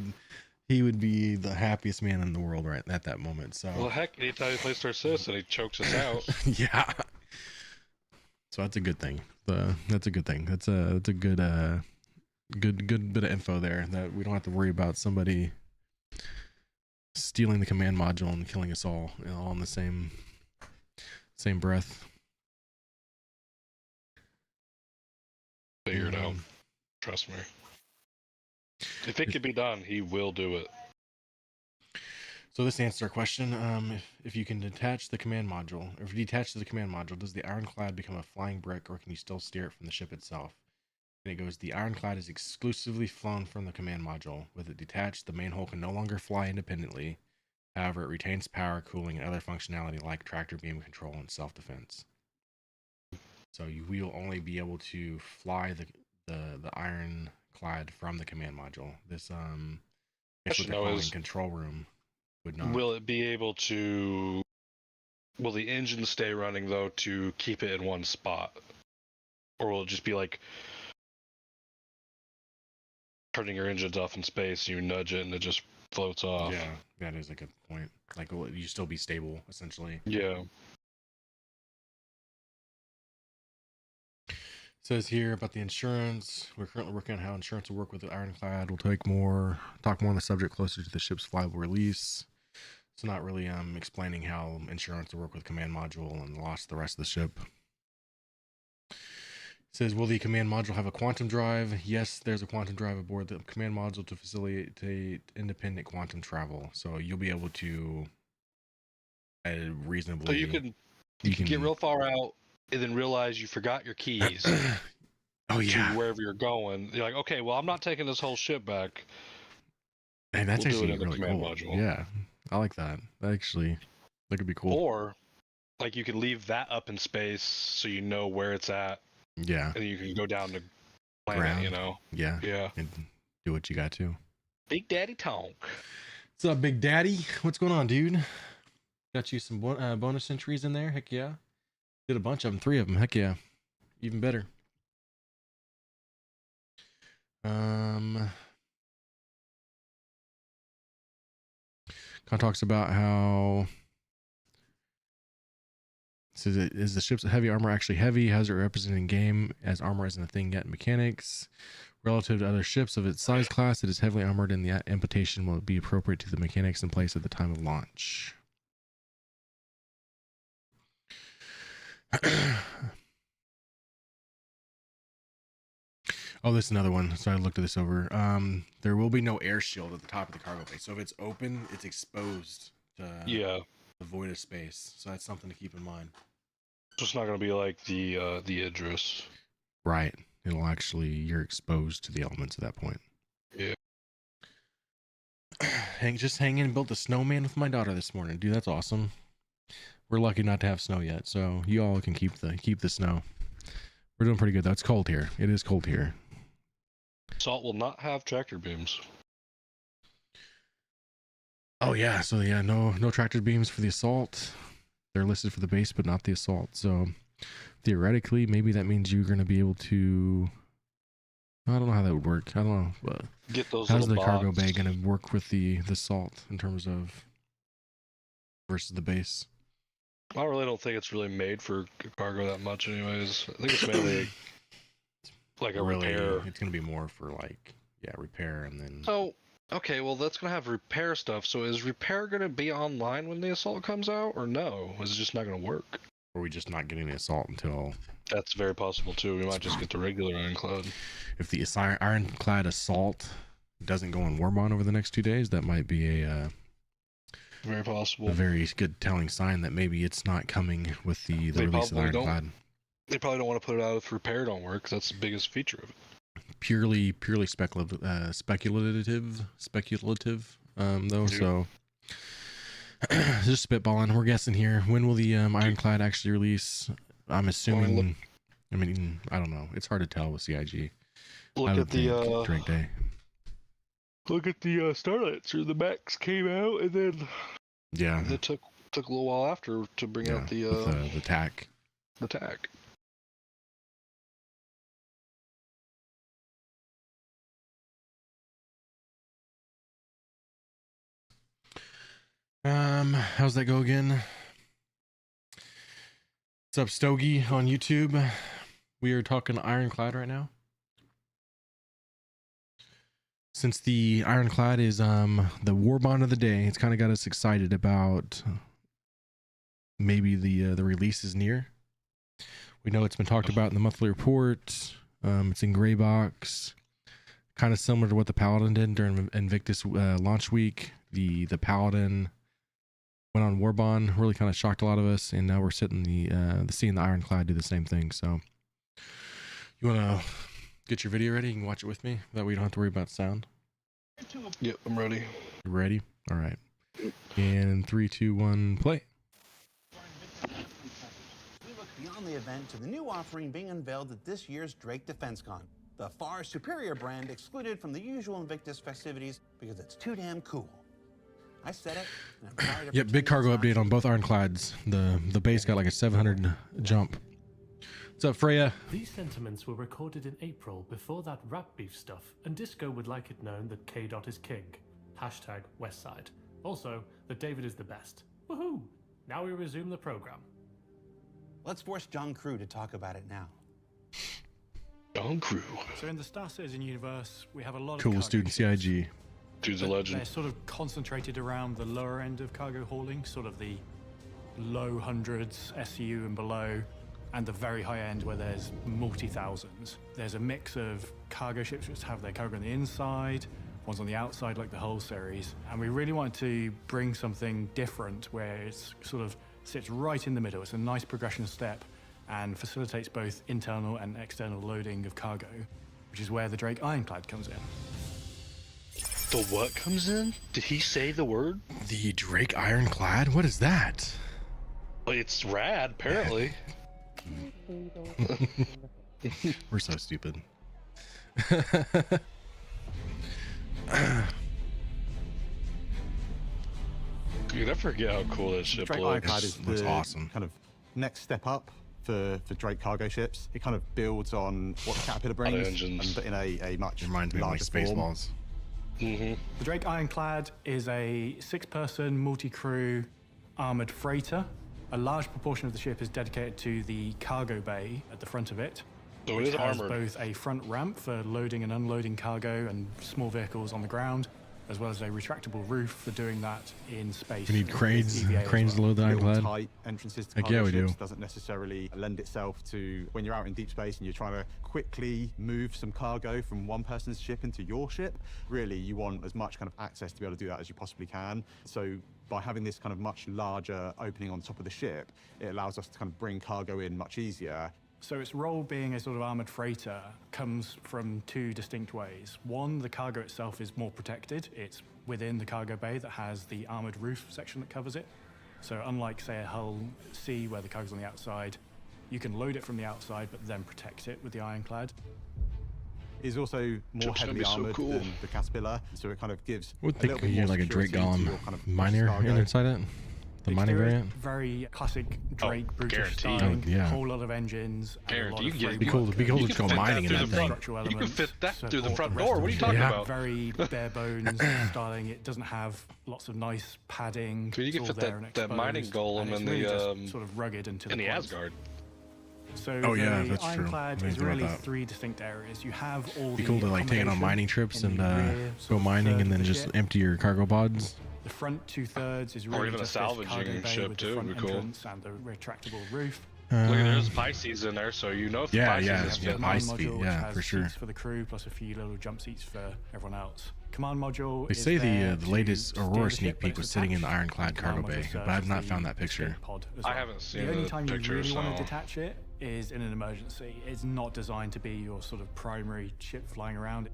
He would be the happiest man in the world right at that moment. So well, heck, anytime he plays Narcissus and he chokes us out. Yeah. So that's a good thing. That's a good thing. That's a good good bit of info there that we don't have to worry about somebody stealing the command module and killing us all in the same breath. Figure it out. Trust me. If it could be done, he will do it. So this answers our question. If you can detach the command module, or if you detach the command module, does the Ironclad become a flying brick, or can you still steer it from the ship itself? And it goes, the Ironclad is exclusively flown from the command module. With it detached, the main hull can no longer fly independently. However, it retains power, cooling, and other functionality like tractor beam control and self-defense. So you will only be able to fly the Ironclad from the command module. This it's what they're calling control room would not. Will it be able to? Will the engine stay running though to keep it in one spot, or will it just be like turning your engines off in space? You nudge it and it just floats off. Yeah, that is a good point. Like, will you still be stable essentially? Yeah. Says here about the insurance. We're currently working on how insurance will work with the Ironclad. We'll talk more on the subject closer to the ship's flyable release. So not really explaining how insurance will work with command module and lost the rest of the ship. Says, will the command module have a quantum drive? Yes, there's a quantum drive aboard the command module to facilitate independent quantum travel. So you'll be able to reasonably. So you can get real far out and then realize you forgot your keys. Oh yeah. To wherever you're going, you're like, okay, well, I'm not taking this whole ship back. And that's actually really cool. Module. Yeah, I like that. That could be cool. Or like you can leave that up in space so you know where it's at. Yeah. And you can go down to planet, ground. You know. Yeah. Yeah. And do what you got to. Big Daddy Tonk. What's up, Big Daddy? What's going on, dude? Got you some bonus entries in there. Heck yeah. Did a bunch of them, 3 of them. Heck yeah. Even better. Kind of talks about how says, is the ship's heavy armor actually heavy? How's it represented in game as armor isn't a thing yet in mechanics? Relative to other ships of its size class, it is heavily armored, and the amputation will be appropriate to the mechanics in place at the time of launch. Oh, this is another one. So I looked at this over. There will be no air shield at the top of the cargo bay. So if it's open, it's exposed to the void of space. So that's something to keep in mind. So it's not going to be like the Idris. Right. You're exposed to the elements at that point. Yeah. Just hang in and built a snowman with my daughter this morning. Dude, that's awesome. We're lucky not to have snow yet, so you all can keep the snow. We're doing pretty good though. It's cold here. It is cold here. Salt will not have tractor beams. Oh yeah, so yeah, no tractor beams for the assault. They're listed for the base, but not the assault. So theoretically, maybe that means you're going to be able to. I don't know how that would work. I don't know. But get those. How's the cargo bay going to work with the assault in terms of versus the base? I really don't think it's really made for cargo that much, anyways. I think it's mainly like a repair. It's going to be more for repair and then. Oh, okay. Well, that's going to have repair stuff. So is repair going to be online when the assault comes out, or no? Is it just not going to work? Or are we just not getting the assault until? That's very possible too. We might just get the regular Ironclad. If the Ironclad assault doesn't go on warbond over the next 2 days, that might be Very possible. a very good telling sign that maybe it's not coming with the release of Ironclad. They probably don't want to put it out if repair don't work, 'cause that's the biggest feature of it. Purely speculative, though. Yeah. So just spitballing. We're guessing here. When will the Ironclad actually release? I'm assuming. I mean, I don't know. It's hard to tell with CIG. Look at the Drake Day. Look at the Starlights, or the Max came out, and then it took a little while after to bring out the TAC. The TAC. How's that go again? What's up, Stogie on YouTube? We are talking Ironclad right now. Since the Ironclad is the warbond of the day, it's kind of got us excited about maybe the release is near. We know it's been talked about in the monthly report. It's in gray box, kind of similar to what the Paladin did during Invictus launch week. The Paladin went on warbond, really kind of shocked a lot of us, and now we're seeing the Ironclad do the same thing. So you want to get your video ready? You can watch it with me. That way you don't have to worry about sound. Yep, I'm ready. You ready? All right. And 3, 2, 1, play. We look beyond the event to the new offering being unveiled at this year's Drake DefenseCon. The far superior brand excluded from the usual Invictus festivities because it's too damn cool. I said it. And I'm sorry to Yep, big pretend cargo it's not update on true. both Ironclads. The base got like a 700 jump. What's up, Freya? These sentiments were recorded in April before that rap beef stuff, and Disco would like it known that K-Dot is king. Hashtag Westside. Also, that David is the best. Woohoo! Now we resume the program. Let's force John Crew to talk about it now. John Crew. So in the Star Citizen universe, we have a lot of Coolest dude in CIG. Dude's a but legend. They're sort of concentrated around the lower end of cargo hauling, sort of the low hundreds SU and below, and the very high end where there's multi-thousands. There's a mix of cargo ships which have their cargo on the inside, ones on the outside like the Hull series, and we really wanted to bring something different where it's sort of sits right in the middle. It's a nice progression step and facilitates both internal and external loading of cargo, which is where the Drake Ironclad comes in. The what comes in? Did he say the word? The Drake Ironclad? What is that? Well, it's rad, apparently. We're so stupid. Dude, I forget how cool that ship Drake looks. Ironclad is Looks the awesome. kind of next step up for Drake cargo ships. It kind of builds on what the Caterpillar Lot of brings, engines. but in a much Reminds me of like larger form. Spaceballs. Mm-hmm. The Drake Ironclad is a 6-person multi-crew armored freighter. A large proportion of the ship is dedicated to the cargo bay at the front of it. So it which is has armored. both a front ramp for loading and unloading cargo and small vehicles on the ground, as well as a retractable roof for doing that in space. We need with cranes EVA as to well. load the Little Ironclad. tight entrances to Heck cargo yeah, we ships do. doesn't necessarily lend itself to when you're out in deep space and you're trying to quickly move some cargo from one person's ship into your ship. Really, you want as much kind of access to be able to do that as you possibly can. So by having this kind of much larger opening on top of the ship, it allows us to kind of bring cargo in much easier. So its role being a sort of armored freighter comes from 2 distinct ways. One, the cargo itself is more protected. It's within the cargo bay that has the armored roof section that covers it. So unlike, say, a Hull C where the cargo's on the outside, you can load it from the outside but then protect it with the Ironclad. Is also more Ship's gonna heavily be so armored cool. than the Caterpillar, so it kind of gives I would a think little bit you more like a Drake security to Golem your kind of miner cargo. inside it. The mining Exterior, variant. very classic Drake brutish guaranteed. styling. Oh, yeah. Whole lot of engines. And a lot Guaranteed. of You can Be get- cool. Be cool to You just can go fit mining in through that the thing. front. Structural You can elements fit that through the support front rest door. of What are you the talking Yeah. about? Very bare bones styling. It doesn't have lots of nice padding. Dude, you can It's all fit there and that mining exposed, golem and it's in the, really just sort of rugged and to in the point. Asgard. So Oh, yeah, the that's true. Ironclad I didn't is think about really that. 3 distinct areas. You have all Be the cool to like take it on accommodation mining trips in and the rear, sort go of mining third and of then the just ship. empty your cargo pods. The front 2/3 is really even a just this salvaging cargo bay ship with too the would front be cool. entrance and the retractable roof. Look, there's Pisces in there, so you know if the Yeah, Pisces yeah, is yeah. fit. Command Ice feet, module, which yeah, has for sure. seats for the crew, plus a few little jump seats for everyone else. Command module. They is say there the to latest steer Aurora the sneak ship, peek but was it's sitting in the attached. Ironclad The command cargo module bay, serves but I've as not the found that picture. escape pod as I well. haven't seen The only the time picture, you really want so- to detach it is in an emergency. It's not designed to be your sort of primary ship flying around.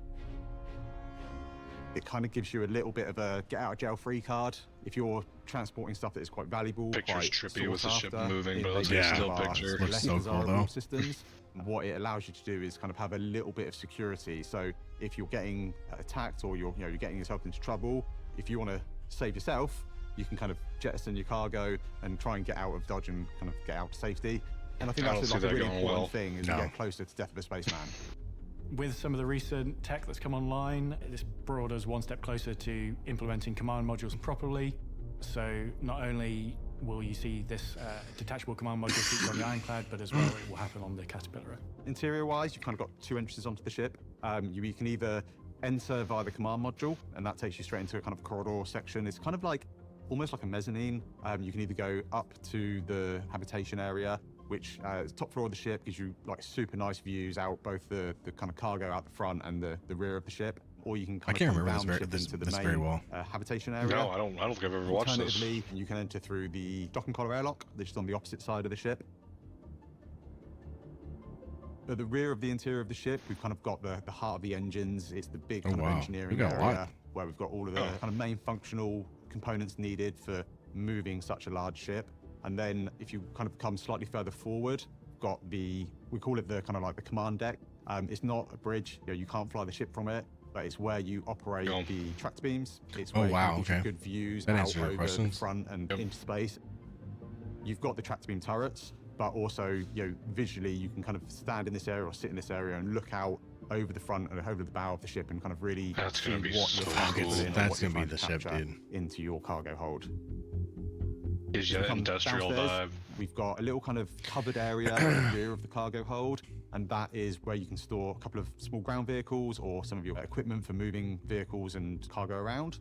It kind of gives you a little bit of a get out of jail free card if you're transporting stuff that is quite valuable. Picture's quite trippy with the sought ship after. moving, It but let's makes get a it still far picture. less Looks so cool, desirable though. systems. What it allows you to do is kind of have a little bit of security. So if you're getting attacked or you're getting yourself into trouble, if you want to save yourself, you can kind of jettison your cargo and try and get out of dodge and kind of get out to safety. And I think I that's don't like see a that really going important well. thing as No. you get closer to death of a spaceman. With some of the recent tech that's come online, this brought us one step closer to implementing command modules properly. So not only will you see this detachable command module feature on the Ironclad, but as well it will happen on the Caterpillar. Interior-wise, you've kind of got two entrances onto the ship. You can either enter via the command module, and that takes you straight into a kind of corridor section. It's kind of like almost like a mezzanine. You can either go up to the habitation area, which is top floor of the ship, gives you like super nice views out both the kind of cargo out the front and the rear of the ship, or you can kind I can't of come remember down this the ship very- into the this main very well. habitation area. No, I don't think I've ever watched this. Alternatively, you can enter through the dock and collar airlock, which is on the opposite side of the ship. At the rear of the interior of the ship, we've kind of got the heart of the engines. It's the big kind wow. of engineering We've got a area lot. where we've got all of the kind of main functional components needed for moving such a large ship. And then if you kind of come slightly further forward, got we call it the kind of like the command deck. It's not a bridge, you can't fly the ship from it, but it's where you operate No. the tractor beams. It's Oh, where wow, you get okay. good views That out answers your over the questions. front and Yep. into space. You've got the tractor beam turrets, but also visually you can kind of stand in this area or sit in this area and look out over the front and over the bow of the ship and kind of really That's see gonna be what so you're trying to cool. put in and That's what you're gonna be trying to the ship, capture dude. into your cargo hold. Gives you that Come industrial downstairs, vibe. We've got a little kind of covered area at the rear of the cargo hold, and that is where you can store a couple of small ground vehicles or some of your equipment for moving vehicles and cargo around.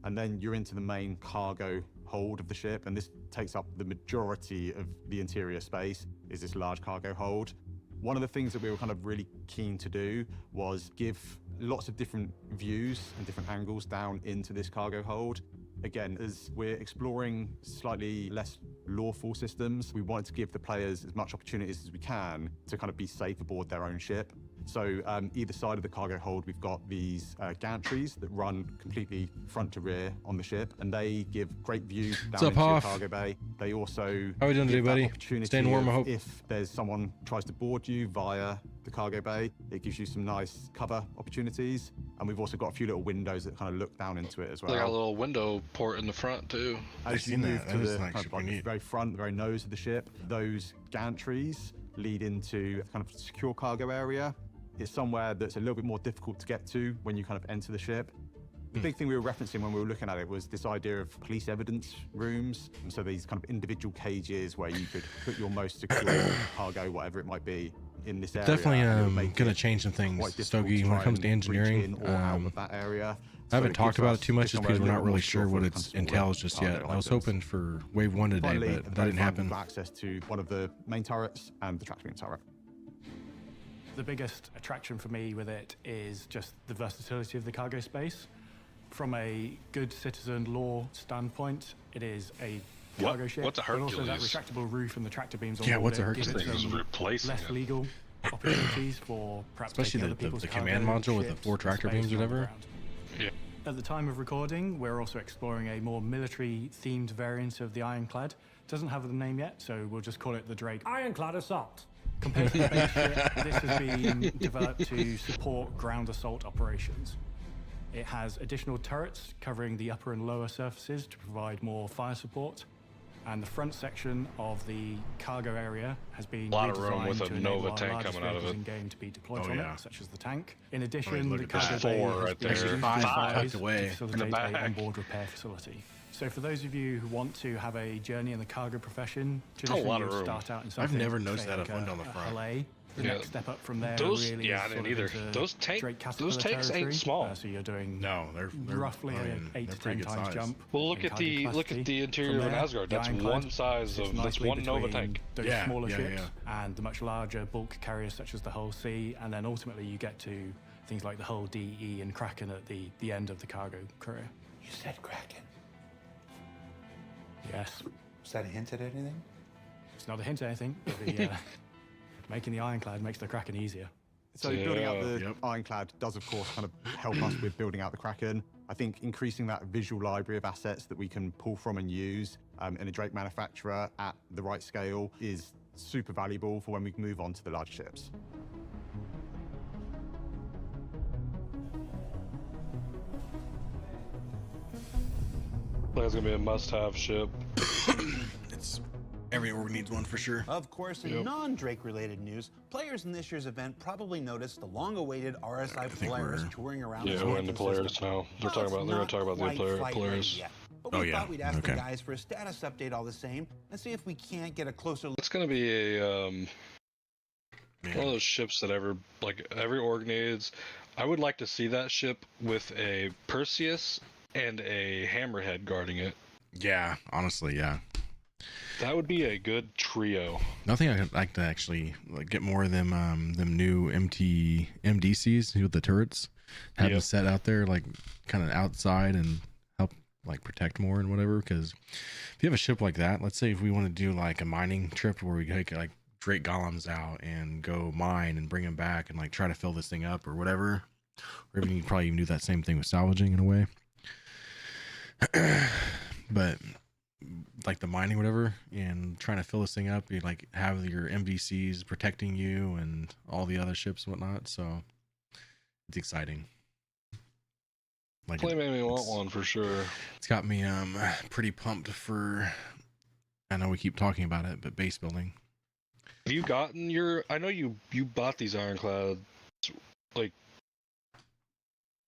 And then you're into the main cargo hold of the ship, and this takes up the majority of the interior space, is this large cargo hold. One of the things that we were kind of really keen to do was give lots of different views and different angles down into this cargo hold. Again, as we're exploring slightly less lawful systems, we wanted to give the players as much opportunities as we can to kind of be safe aboard their own ship. So either side of the cargo hold, we've got these gantries that run completely front to rear on the ship, and they give great view down up, into your Hoff? cargo bay. They also How we doing today, give that buddy? opportunity Staying warm, I of hope. if there's someone tries to board you via the cargo bay, it gives you some nice cover opportunities. And we've also got a few little windows that kind of look down into it as well. They got a little window port in the front too. I've As you seen move that. to That is the like kind of super like the neat. very front, the very nose of the ship, those gantries lead into a kind of secure cargo area. It's somewhere that's a little bit more difficult to get to when you kind of enter the ship. The big thing we were referencing when we were looking at it was this idea of police evidence rooms. And so these kind of individual cages where you could put your most secure cargo, whatever it might be, in this area. Definitely and it would make gonna it change some things, quite difficult Stogie, when try it comes to and breach engineering. in or out of that area. I haven't So it talked gives about us it too much just somewhere because a we're not little really more sure secure what for it kind of entails smaller just yet. cargo I was items. hoping for wave 1 today, Finally, but at the that very didn't front, happen. we've got access to one of the main turrets and the tractor beam turret. The biggest attraction for me with it is just the versatility of the cargo space. From a good citizen law standpoint, it is a cargo ship, what's a but also that Hercules? retractable roof and the tractor beams on Yeah, board what's a it Hercules? gives it This thing is some replacing less it. legal opportunities for perhaps Especially taking other the people's command cargo, module with the ships, 4 and tractor space beams or and whatever. underground. Yeah. At the time of recording, we're also exploring a more military-themed variant of the Ironclad. Doesn't have a name yet, so we'll just call it the Drake Ironclad Assault. Compared to the base ship, this has been developed to support ground assault operations. It has additional turrets covering the upper and lower surfaces to provide more fire support. And the front section of the cargo area has been A lot of room redesigned with a to enable Nova our tank largest coming out of vehicles it. in game to be deployed Oh, from yeah. it, such as the tank. In addition, look the at this. cargo bay 4 has right been there. reduced 5 in size tucked to away. facilitate In the an back. onboard repair facility. So for those of you who want to have a journey in the cargo profession, a lot traditionally of you room. start out in I've something, never noticed say, that like a window on the front. Halle, The Yeah. next step up from there Those, really yeah, I is didn't sort of either. into Those Drake tanks Caterpillar ain't territory. small. So you're doing No, they're roughly I mean, an 8 they're to pretty 10 good times size. jump. Well, look in at cargo the capacity. interior From of an there, Asgard. the That's Ironclad one size sits of that's nicely one Nova between tank. those Yeah, smaller yeah, ships and the much larger bulk carriers such as the Hull C, and then ultimately you get to things like the Hull D, E, and Kraken at the end of the cargo career. You said Kraken. Yes, Was that a hint at anything? it's not a hint at anything. But making the Ironclad makes the Kraken easier. So building out the Yep. Ironclad does, of course, kind of help us with building out the Kraken. I think increasing that visual library of assets that we can pull from and use in a Drake manufacturer at the right scale is super valuable for when we move on to the larger ships. Like it's gonna be a must-have ship. It's every org needs one for sure. Of course, in non-Drake related news, players in this year's event probably noticed the long-awaited RSI think Polaris we're- touring around Yeah, the we're in the banking Polaris system. now. They're Well, talking about. They're gonna talk about the it's not quite Polaris. ready yet, but we Oh, yeah. thought we'd ask Okay. the guys for a status update all the same and see if we can't get a closer look. It's gonna be a one of those ships that every org needs. I would like to see that ship with a Perseus and a Hammerhead guarding it. Yeah, honestly, yeah. That would be a good trio. Nothing I'd like to actually get more of them new MDCs with the turrets. Have them set out there kind of outside and help protect more and whatever. Because if you have a ship like that, let's say if we want to do a mining trip where we take Drake golems out and go mine and bring them back and try to fill this thing up or whatever. Or even you probably even do that same thing with salvaging in a way. But the mining, whatever, and trying to fill this thing up, you have your MVCs protecting you and all the other ships and whatnot. So it's exciting. Play made me want one for sure. It's got me pretty pumped for. I know we keep talking about it, but base building. Have you gotten your? I know you bought these Ironclads.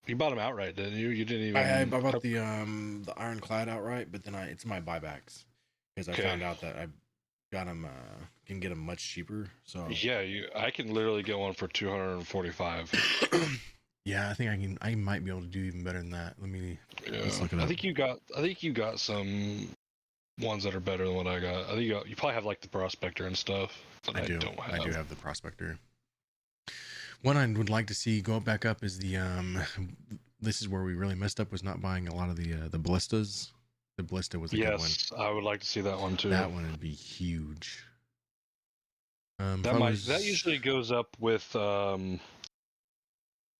You bought them outright, didn't you? You didn't even. I bought the Ironclad outright, but then it's my buybacks because I found out that I got them can get them much cheaper. So yeah, I can literally get one for 245. yeah, I think I might be able to do even better than that. Let's look it up. I think you got some ones that are better than what I got. I think you probably have the Prospector and stuff. But I do have the Prospector. One I would like to see go back up is the this is where we really messed up, was not buying a lot of the ballistas. The ballista was a good one. Yes, I would like to see that one too. That one would be huge. That usually goes up with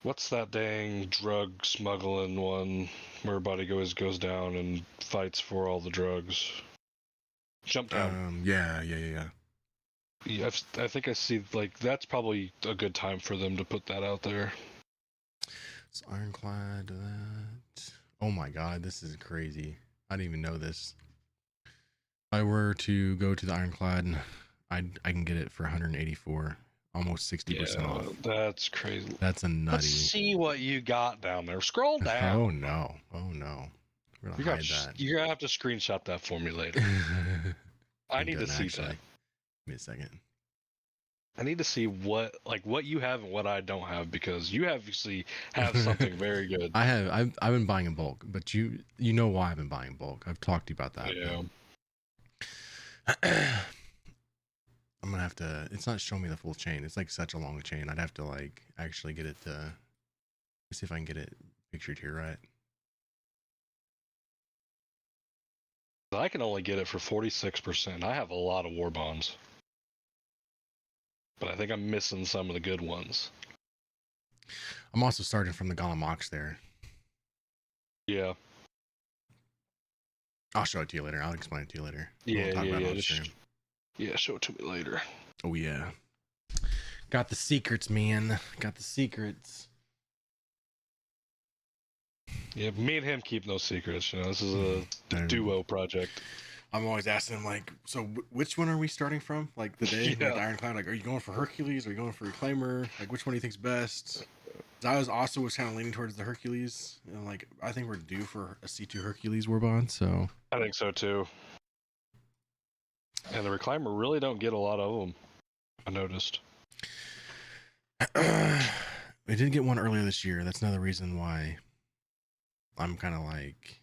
what's that dang drug smuggling one where everybody goes down and fights for all the drugs? Jump Town. Yeah. Yeah, I think I see that's probably a good time for them to put that out there. It's Ironclad. That. Oh my God, this is crazy. I didn't even know this. If I were to go to the Ironclad, I can get it for 184, almost 60% off. That's crazy. That's a nutty. Let's see what you got down there. Scroll down. Oh no. We're gonna hide that. You're gonna have to screenshot that for me later. I need to see that. Give me a second. I need to see what you have and what I don't have, because you obviously have something very good. I've been buying in bulk, but you know why I've been buying in bulk. I've talked to you about that. Yeah. I'm gonna have to. It's not showing me the full chain. It's such a long chain. I'd have to actually get it. Let's see if I can get it pictured here, right? I can only get it for 46%. I have a lot of war bonds, but I think I'm missing some of the good ones. I'm also starting from the Galamox there. Yeah. I'll show it to you later. I'll explain it to you later. Yeah, show it to me later. Oh yeah. Got the secrets, man. Got the secrets. Yeah, me and him keep no secrets. This is a duo project. I'm always asking him so which one are we starting from? The day with the Ironclad. Are you going for Hercules? Are you going for Reclaimer? Which one do you think's best? I was kind of leaning towards the Hercules. I think we're due for a C2 Hercules warbond. So I think so too. And the Reclaimer really don't get a lot of them, I noticed. We did get one earlier this year. That's another reason why I'm kind of like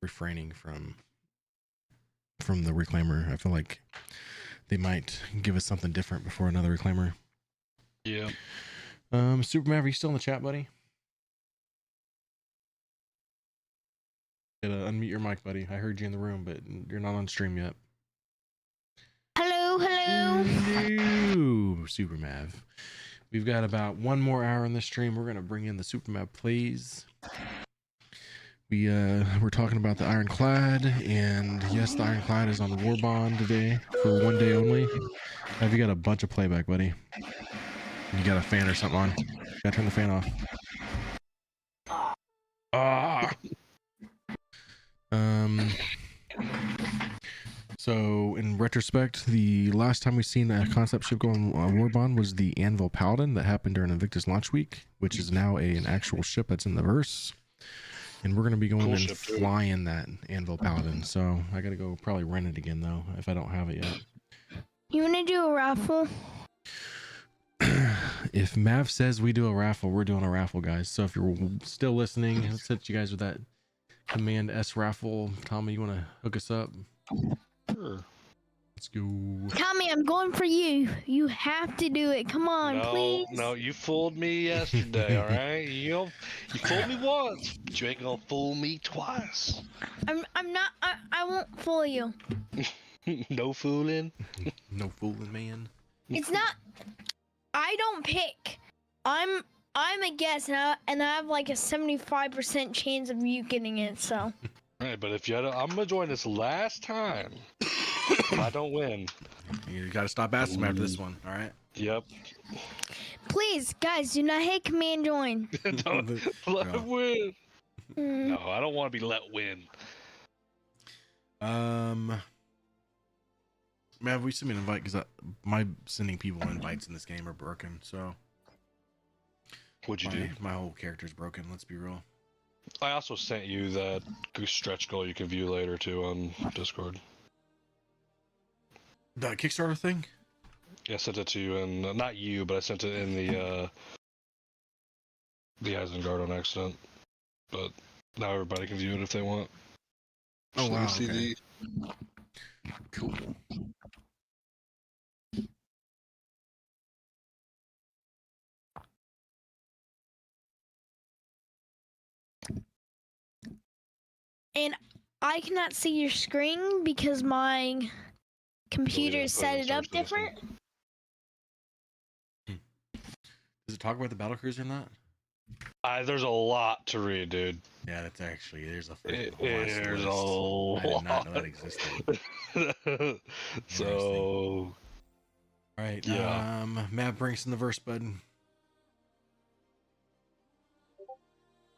refraining from the reclaimer. I feel like they might give us something different before another reclaimer. Yeah. Superman, are you still in the chat, buddy? Gotta unmute your mic, buddy. I heard you in the room, but you're not on stream yet. Hello, hello. Hello, Supermav. We've got about 1 more hour in this stream. We're gonna bring in the Supermav plays. We're talking about the Ironclad, and yes, the Ironclad is on the warbond today for 1 day only. Have you got a bunch of playback, buddy? You got a fan or something on? Gotta turn the fan off. Ah. So in retrospect, the last time we seen a concept ship go on warbond was the Anvil Paladin that happened during Invictus launch week, which is now an actual ship that's in the verse. And we're gonna be going and flying that Anvil Paladin. So I gotta go probably rent it again though, if I don't have it yet. You wanna do a raffle? If Mav says we do a raffle, we're doing a raffle, guys. So if you're still listening, let's hit you guys with that Command S raffle. Tommy, you wanna hook us up? Sure. Let's go. Tommy, I'm going for you. You have to do it. Come on, please. No, you fooled me yesterday, all right? You fooled me once, but you ain't gonna fool me twice. I'm not. I won't fool you. No fooling. No fooling, man. It's not. I don't pick. I'm a guest, and I have like a 75% chance of you getting it. So. Right, but if I'm gonna join this last time. If I don't win. You gotta stop asking me after this one, all right? Yep. Please, guys, do not hit command join. Don't let him win. No, I don't want to be let win. Mav, we sent me an invite because my sending people invites in this game are broken. So. What'd you do? My whole character's broken. Let's be real. I also sent you that stretch goal you can view later too on Discord. The Kickstarter thing? Yeah, I sent it to you, and not you, but I sent it in the Isengard on accident. But now everybody can view it if they want. Oh, so wow. See Okay. Cool. And I cannot see your screen because my computer set it up different. Does it talk about the battlecruiser or not? There's a lot to read, dude. Yeah, that's actually there's a there's a lot. I did not know that existed. So, all right, yeah. Matt Brinks in the verse, bud.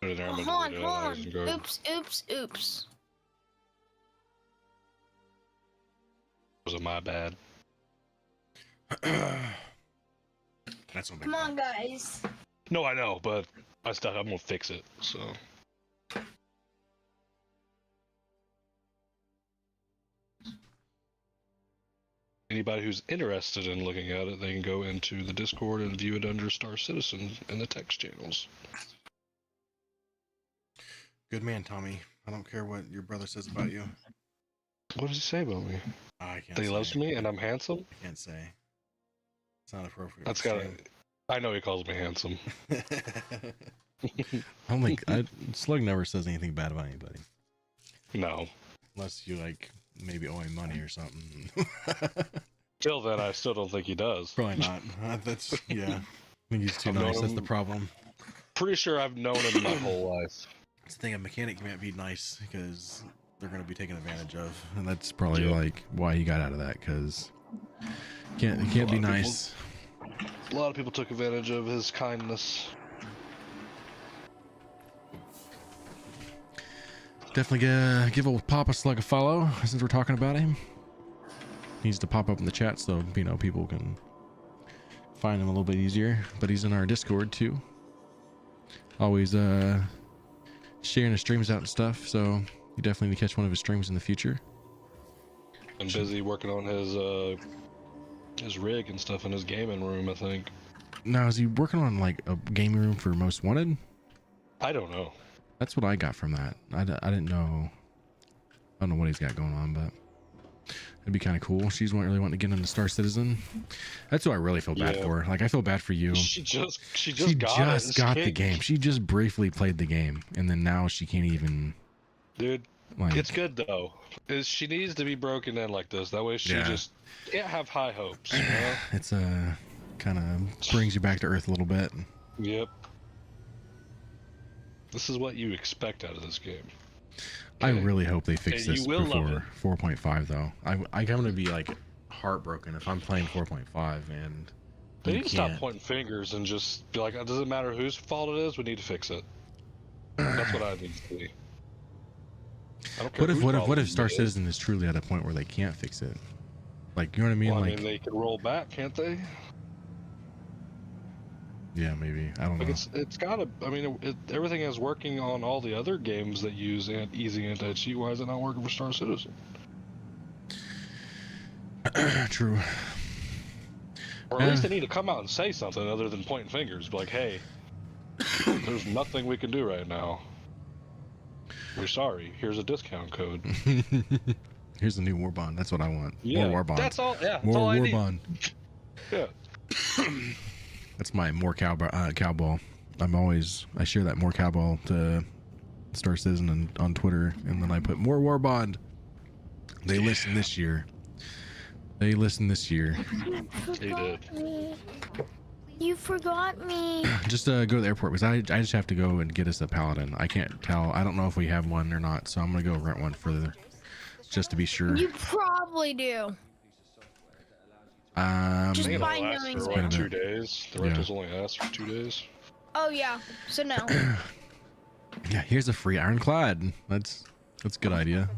Hold on. Oops. Was it my bad? That's one. Come on, guys. No, I know, but I'm gonna fix it. So. Anybody who's interested in looking at it, they can go into the Discord and view it under Star Citizen in the text channels. Good man, Tommy. I don't care what your brother says about you. What does he say about me? I can't. That he loves me and I'm handsome? I can't say. It's not appropriate. That's got. I know he calls me handsome. I don't think Slug never says anything bad about anybody. No. Unless you like maybe owe him money or something. Till then, I still don't think he does. Probably not. That's yeah. I think he's too nice. That's the problem. Pretty sure I've known him my whole life. It's the thing, a mechanic can't be nice because they're going to be taken advantage of, and that's probably like why he got out of that, because he can't be nice. A lot of people took advantage of his kindness. Definitely give old Papa Slug a follow since we're talking about him. He needs to pop up in the chat so people can find him a little bit easier. But he's in our Discord too. Always sharing his streams out and stuff, so you definitely need to catch one of his streams in the future. I'm busy working on his rig and stuff in his gaming room, I think. Now, is he working on like a gaming room for Most Wanted? I don't know. That's what I got from that. I didn't know. I don't know what he's got going on, but it'd be kind of cool. She's really wanting to get into Star Citizen. That's what I really feel bad for. Like, I feel bad for you. She just got the game. She just briefly played the game, and then now she can't even. Dude, like, it's good though. She needs to be broken in like this. That way she just can't have high hopes. You know? It's kind of brings you back to earth a little bit. Yep. This is what you expect out of this game. I really hope they fix And this you will before 4.5 though. I'm gonna be like heartbroken if I'm playing 4.5 and They you need to stop can't. pointing fingers and just be like, it doesn't matter whose fault it is, we need to fix it. That's what I need to see. I don't care whose What fault if it Star is. Citizen is truly at a point where they can't fix it? Like, you know what I mean? Well, I like, mean, they can roll back, can't they? yeah, maybe. I don't Like know. it's gotta. I mean, everything is working on all the other games that use easy anti-cheat. Why is it not working for Star Citizen? True. Or at least they need to come out and say something other than pointing fingers. Be like, hey, there's nothing we can do right now. We're sorry. Here's a discount code. Here's the new warbond. That's what I want. Yeah, More warbond. that's all. Yeah, that's More all I need. warbond. Yeah. That's my more cowball. I share that more cowball to Star Citizen and on Twitter, and then I put more warbond. They listen this year. They did. You forgot me. Just go to the airport because I just have to go and get us a paladin. I can't tell. I don't know if we have one or not, so I'm gonna go rent one further, just to be sure. You probably do. Just It'll by last knowing for been a like 2 bit. days. The rentals only last for 2 days. Oh yeah. So no. Yeah, here's a free ironclad. That's a good idea.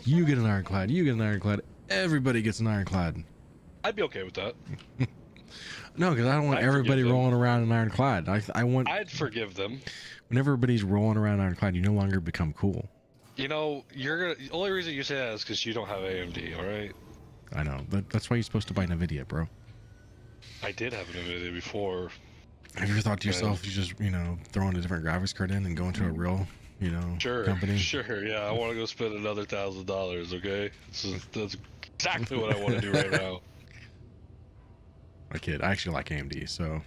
You get an ironclad. You get an ironclad. Everybody gets an ironclad. I'd be okay with that. No, because I don't want I'd everybody forgive them. rolling around an ironclad. I want I'd forgive them. when everybody's rolling around an ironclad, you no longer become cool. You know, the only reason you say that is because you don't have AMD. All right. I know. That's why you're supposed to buy NVIDIA, bro. I did have an NVIDIA before. Have you ever thought to yourself, you just throwing a different graphics card in and going to a real company? Sure, yeah. I want to go spend another $1,000. Okay, that's exactly what I want to do right now. I kid. I actually like AMD, so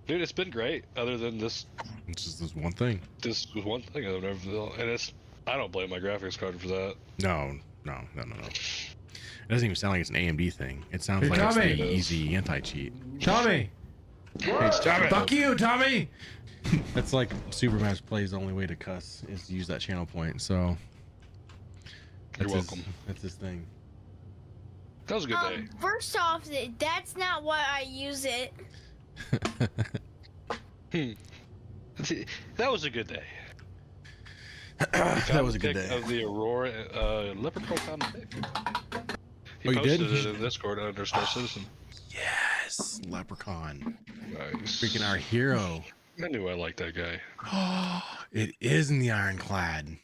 Dude, it's been great. Other than this, it's just this one thing. this was one thing I've never, and I don't blame my graphics card for that. No. It doesn't even sound like it's an AMD thing. It sounds Hey, like it's Tommy. the easy anti-cheat. Tommy! Fuck you, Tommy! That's like Supermash plays. The only way to cuss is to use that channel point. So You're welcome. That's his thing. That was a good day. First off, that's not why I use it. See, that was a good day. That was a good Pic day. Of the Aurora Leprechaun found a pic. He Oh, you did? posted it in Discord under Star Citizen. Yes, Leprechaun. Nice. Freaking our hero. I knew I liked that guy. It is in the Ironclad.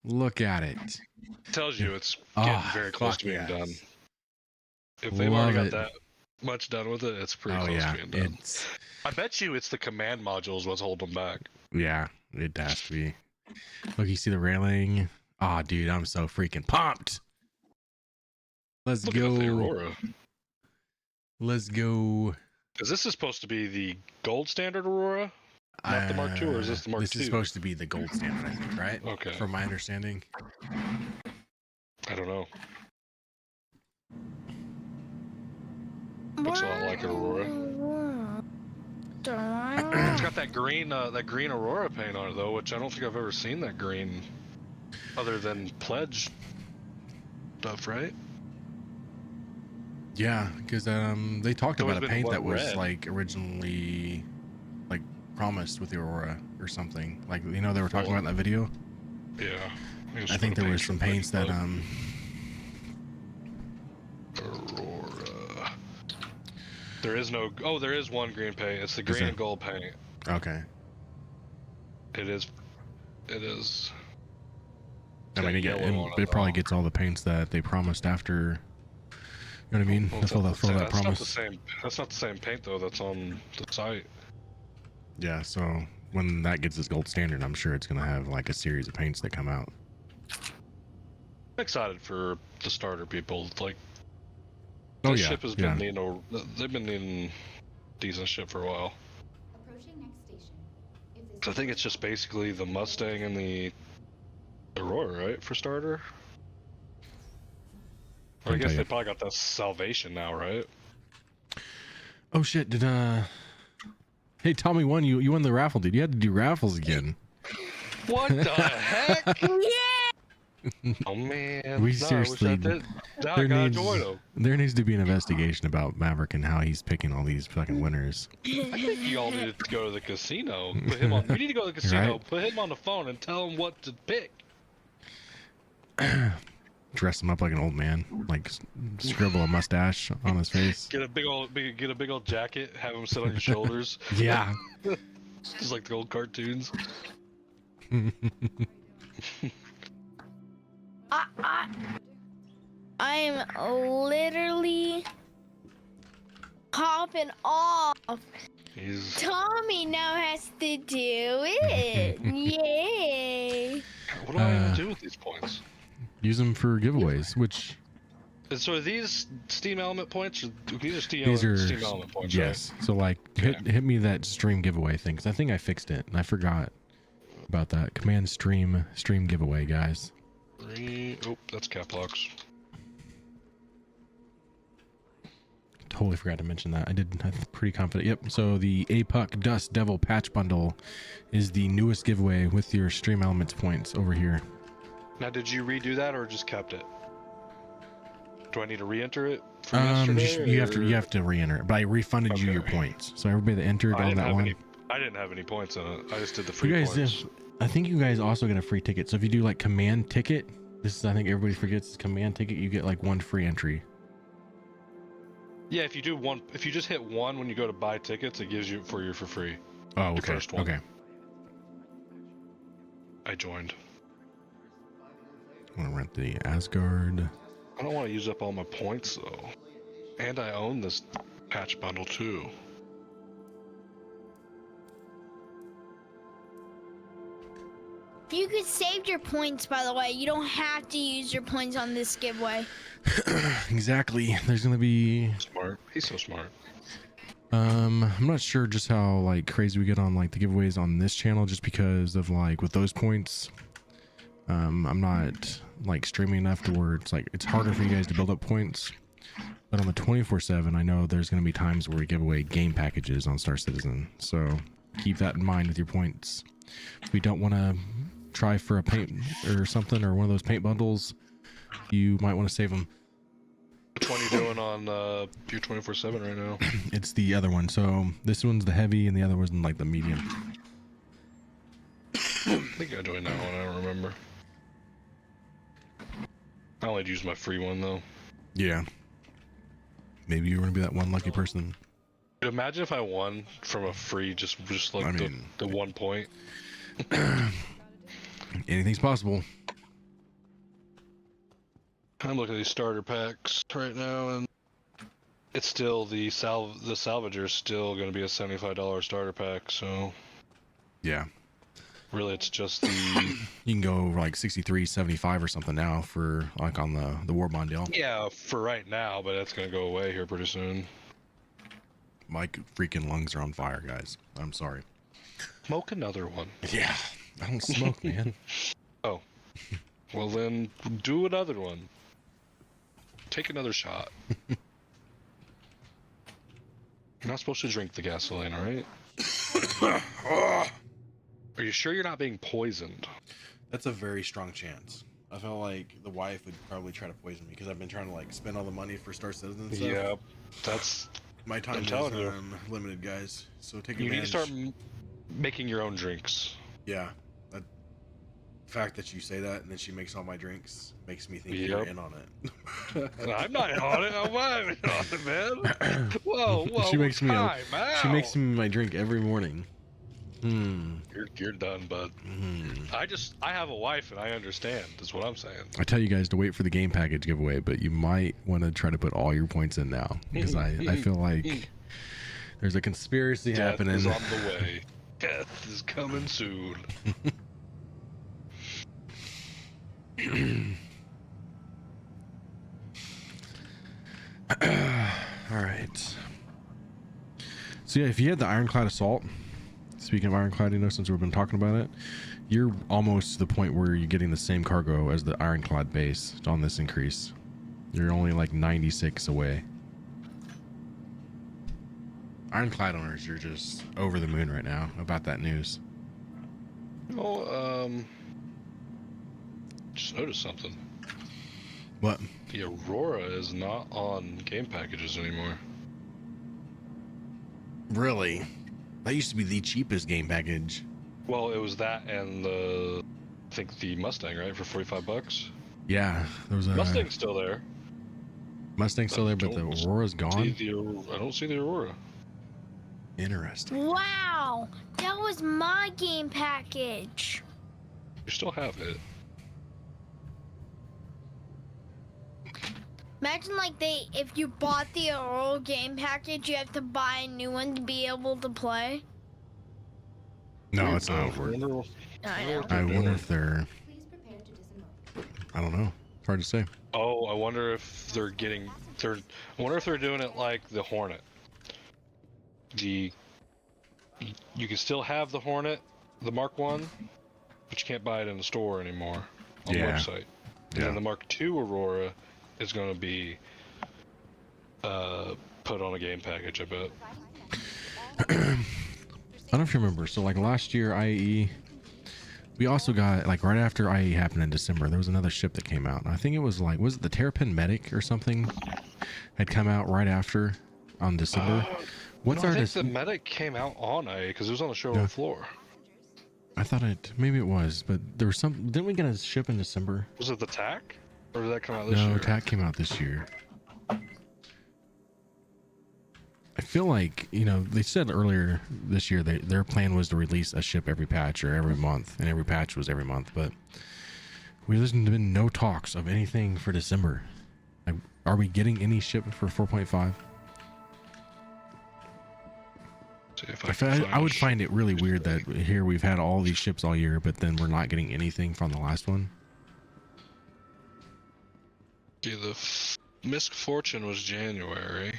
Look at it. Tells you it's getting very close fuck to being yes. done. If they've Love already got it. that much done with it, it's pretty Oh close yeah, to being done. it's I bet you it's the command modules what's holding them back. yeah, it has to be. Look, you see the railing? Ah, dude, I'm so freaking pumped. Let's Look go. at the Aurora. Let's go. Is this supposed to be the gold standard Aurora? Not the Mark II, or is this the Mark This II? is supposed to be the gold standard, I think, right? Okay. From my understanding. I don't know. Looks a lot like an Aurora. It's got that green Aurora paint on it though, which I don't think I've ever seen that green, other than pledge stuff, right? Yeah, because they talked It's always about a been paint what, that was red? like originally like promised with the Aurora or something. Like they were talking about in that video. Yeah. I think there was some paints that Aurora. There is no. Oh, there is one green paint. It's the green there? and gold paint. Okay. It is. It is. I mean, Got yellow on it probably though. gets all the paints that they promised after, know what I mean? Well, That's all that that's promise. not the same. That's not the same paint though. That's on the site. Yeah, so when that gets its gold standard, I'm sure it's gonna have like a series of paints that come out. I'm excited for the starter people. Like, Oh this yeah, ship has been they've been needing decent ship for a while. I think it's just basically the Mustang and the Aurora, right, for starter? Or I guess they probably got the Salvation now, right? Oh shit! Did Hey, Tommy won. You won the raffle, dude. You had to do raffles again. What the heck? Yeah. Oh man. We No, seriously. There needs to be an investigation about Maverick and how he's picking all these fucking winners. I think you all need to go to the casino. Put him on. You need to go to the casino. Right? Put him on the phone and tell him what to pick. Dress him up like an old man, like scribble a mustache on his face. Get a big old jacket. Have him sit on your shoulders. Yeah. Just like the old cartoons. I'm literally popping off. Tommy now has to do it. Yay. What do I even do with these points? Use them for giveaways, which... And so are these Steam Element points? These are Steam Element points, yes. right? So like, hit me that stream giveaway thing, because I think I fixed it, and I forgot about that. Command stream giveaway, guys. Oh, that's cap locks. Totally forgot to mention that. I'm pretty confident. Yep. So the APUC Dust Devil Patch Bundle is the newest giveaway with your Stream Elements points over here. Now, did you redo that or just kept it? Do I need to re-enter it from yesterday? You have to re-enter it, but I refunded you your points. So everybody that entered on that one. I didn't have any points in it. I just did the free points. I think you guys also get a free ticket. So if you do like command ticket, this is, I think everybody forgets, is command ticket, you get like one free entry. Yeah, if you just hit one when you go to buy tickets, it gives you for free. Oh, okay. Your first one. Okay. I joined. I'm gonna rent the Asgard. I don't want to use up all my points though, and I own this patch bundle too. You could save your points, by the way. You don't have to use your points on this giveaway. Exactly. There's gonna be smart. He's so smart. I'm not sure just how like crazy we get on like the giveaways on this channel, just because of like with those points. I'm not like streaming enough to where it's like it's harder for you guys to build up points. But on the 24/7, I know there's gonna be times where we give away game packages on Star Citizen, so keep that in mind with your points. If we don't want to try for a paint or something, or one of those paint bundles, you might want to save them. Which one are you doing on your 24/7 right now? It's the other one. So this one's the heavy, and the other one's like the medium. I think I joined that one. I don't remember. I only used my free one though. Yeah. Maybe you're gonna be that one lucky person. Imagine if I won from a free, just like the 1 point. Anything's possible. I'm looking at these starter packs right now, and it's still the Salvager is still going to be a $75 starter pack. So yeah, really, it's just the you can go like 63.75 or something now for like on the warbond deal. Yeah, for right now, but that's going to go away here pretty soon. My freaking lungs are on fire, guys. I'm sorry. Smoke another one. Yeah, I don't smoke, man. Oh, well then do another one. Take another shot. You're not supposed to drink the gasoline, alright? Are you sure you're not being poisoned? That's a very strong chance. I feel like the wife would probably try to poison me because I've been trying to like spend all the money for Star Citizen and stuff. Yeah, that's... My time is limited, guys. So take advantage. You need to start making your own drinks. Yeah. The fact that you say that and then she makes all my drinks makes me think you're in on it. I'm not in on it. I'm not in on it, man. Whoa, she makes me my drink every morning. You're done, bud. I have a wife and I understand. Is what I'm saying. I tell you guys to wait for the game package giveaway, but you might want to try to put all your points in now because I feel like there's a conspiracy happening. Death is on the way. Death is coming soon. All right. So yeah, if you had the Ironclad Assault, speaking of Ironclad, since we've been talking about it, you're almost to the point where you're getting the same cargo as the Ironclad base on this increase. You're only like 96 away. Ironclad owners, you're just over the moon right now about that news. Oh, just noticed something. What? The Aurora is not on game packages anymore. Really? That used to be the cheapest game package. Well, it was that and I think the Mustang, right, for $45. Yeah, there was a Mustang's still there. Mustang's still there, but the Aurora's gone. I don't see the Aurora. Interesting. Wow, that was my game package. You still have it. Imagine like if you bought the Aurora game package, you have to buy a new one to be able to play. No, that's not how it works. I wonder if they're. I don't know. It's hard to say. Oh, I wonder if they're getting. I wonder if they're doing it like the Hornet. You can still have the Hornet, the Mark 1, but you can't buy it in the store anymore on the website. And then the Mark 2 Aurora is going to be put on a game package, I bet. I don't know if you remember. So like last year, IAE, we also got like right after IAE happened in December, there was another ship that came out. I think it was like, was it the Terrapin Medic or something had come out right after on December? I think the Medic came out on IAE because it was on the showroom floor. I thought maybe it was, but there was some, didn't we get a ship in December? Was it the TAC? Or did that come out this year? No, TAC came out this year. I feel like, they said earlier this year that their plan was to release a ship every patch or every month, and every patch was every month, but there's been no talks of anything for December. Like, are we getting any ship for 4.5? I would find it really weird that here we've had all these ships all year, but then we're not getting anything from the last one. Yeah, the Misk Fortune was January.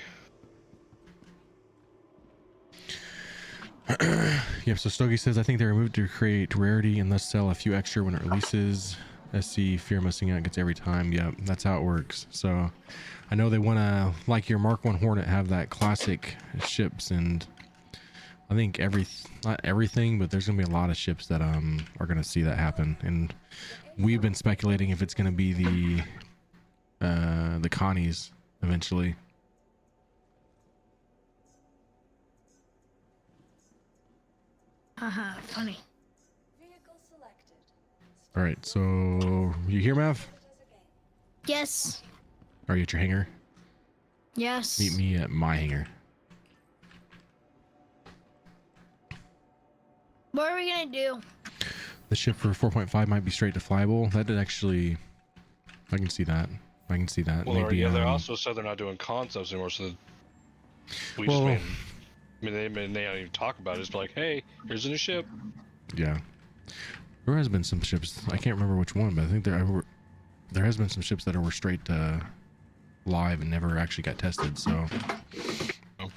Yep, so Stogie says, I think they removed to create rarity and thus sell a few extra when it releases. SC, fear of missing out gets every time. Yep, that's how it works. So I know they want to, like your Mark 1 Hornet, have that classic ships, and I think not everything, but there's going to be a lot of ships that are going to see that happen. And we've been speculating if it's going to be the Connies eventually. Funny. All right, so you here, Mav? Yes. Are you at your hangar? Yes. Meet me at my hangar. What are we gonna do? The ship for 4.5 might be straight to flyable. That did actually. I can see that. Well, maybe, they also said they're not doing concepts anymore, so they may not even talk about it. It's like, hey, here's a new ship. Yeah. There has been some ships. I can't remember which one, but I think there has been some ships that were straight live and never actually got tested. So. Oh.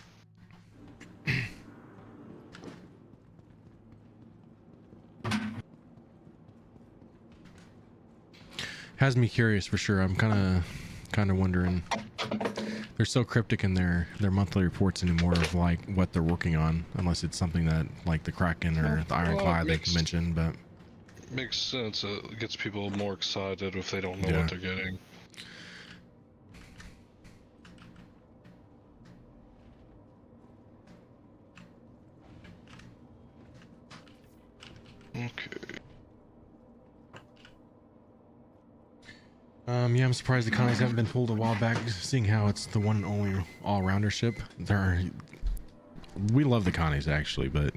Has me curious for sure. I'm kind of wondering. They're so cryptic in their monthly reports anymore of like what they're working on, unless it's something that like the Kraken or the Ironclad they mentioned. But makes sense. It gets people more excited if they don't know what they're getting. Okay. Yeah, I'm surprised the Connies haven't been pulled a while back, seeing how it's the one and only all-rounder ship. We love the Connies actually, but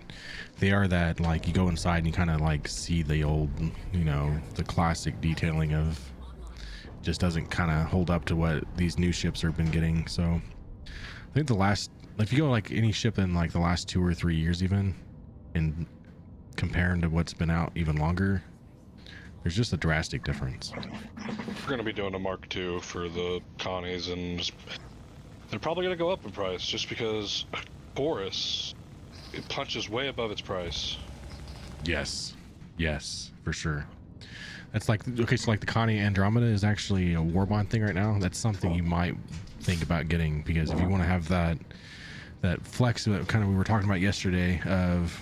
they are that, like, you go inside and you kind of like see the old, you know, the classic detailing of, just doesn't kind of hold up to what these new ships have been getting. So I think the last, if you go like any ship in like the last 2 or 3 years even, and comparing to what's been out even longer, there's just a drastic difference. We're going to be doing a Mark II for the Connies, and they're probably going to go up in price just because Horus, it punches way above its price. Yes, for sure. That's like, okay, so like the Connie Andromeda is actually a warbond thing right now. That's something you might think about getting, because if you want to have that flex that kind of we were talking about yesterday of,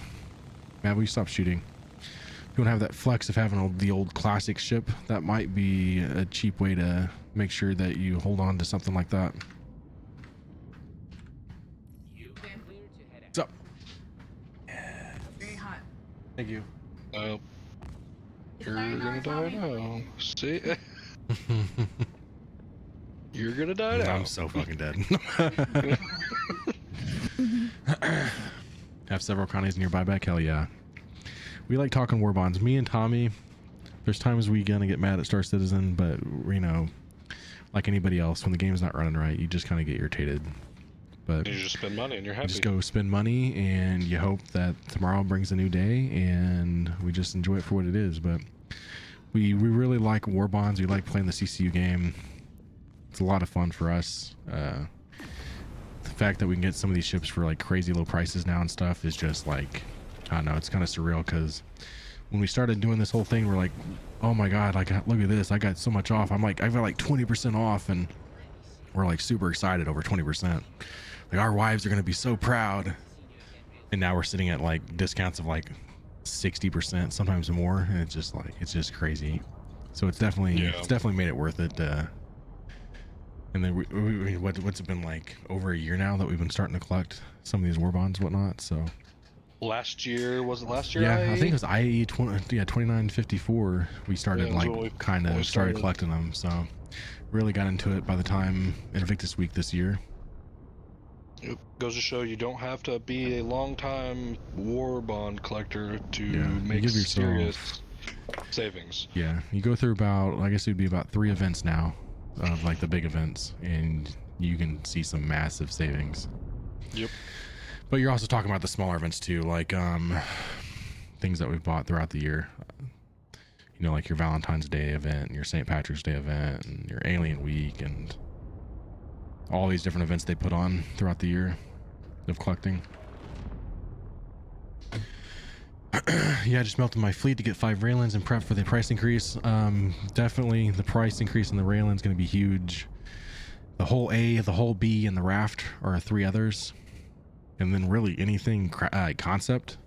man, will you stop shooting? If you want to have that flex of having the old classic ship, that might be a cheap way to make sure that you hold on to something like that. What's up? Very hot. Thank you. You're gonna die now. See? You're gonna die now. I'm so fucking dead. Have several Connies in your buyback? Hell yeah. We like talking war bonds. Me and Tommy, there's times we gonna get mad at Star Citizen, but you know, like anybody else, when the game's not running right, you just kind of get irritated. But you just spend money and you're happy. You just go spend money and you hope that tomorrow brings a new day, and we just enjoy it for what it is. But we really like war bonds. We like playing the CCU game. It's a lot of fun for us. The fact that we can get some of these ships for like crazy low prices now and stuff is just like, I don't know, it's kind of surreal, because when we started doing this whole thing, we're like, oh my god, like look at this, I got so much off. I'm like, I've got like 20% off, and we're like super excited over 20%. Like, our wives are going to be so proud. And now we're sitting at like discounts of like 60%, sometimes more. And it's just like, it's just crazy. So it's definitely made it worth it. And then what's it been like, over a year now that we've been starting to collect some of these war bonds and whatnot. So last year, was it last year? Yeah, I think it was IE 2954. We started started collecting them. So really got into it by the time Invictus Week this year. It goes to show you don't have to be a long-time war bond collector to make serious savings. Yeah, you go through about, I guess it would be about 3 events now, of like the big events, and you can see some massive savings. Yep. But you're also talking about the smaller events too, like things that we've bought throughout the year. You know, like your Valentine's Day event, your St. Patrick's Day event, and your Alien Week, and all these different events they put on throughout the year of collecting. Yeah, I just melted my fleet to get 5 Raylins and prep for the price increase. Definitely the price increase in the Raylan is going to be huge. The whole A, the whole B, and the Raft are 3 others. And then really anything concept,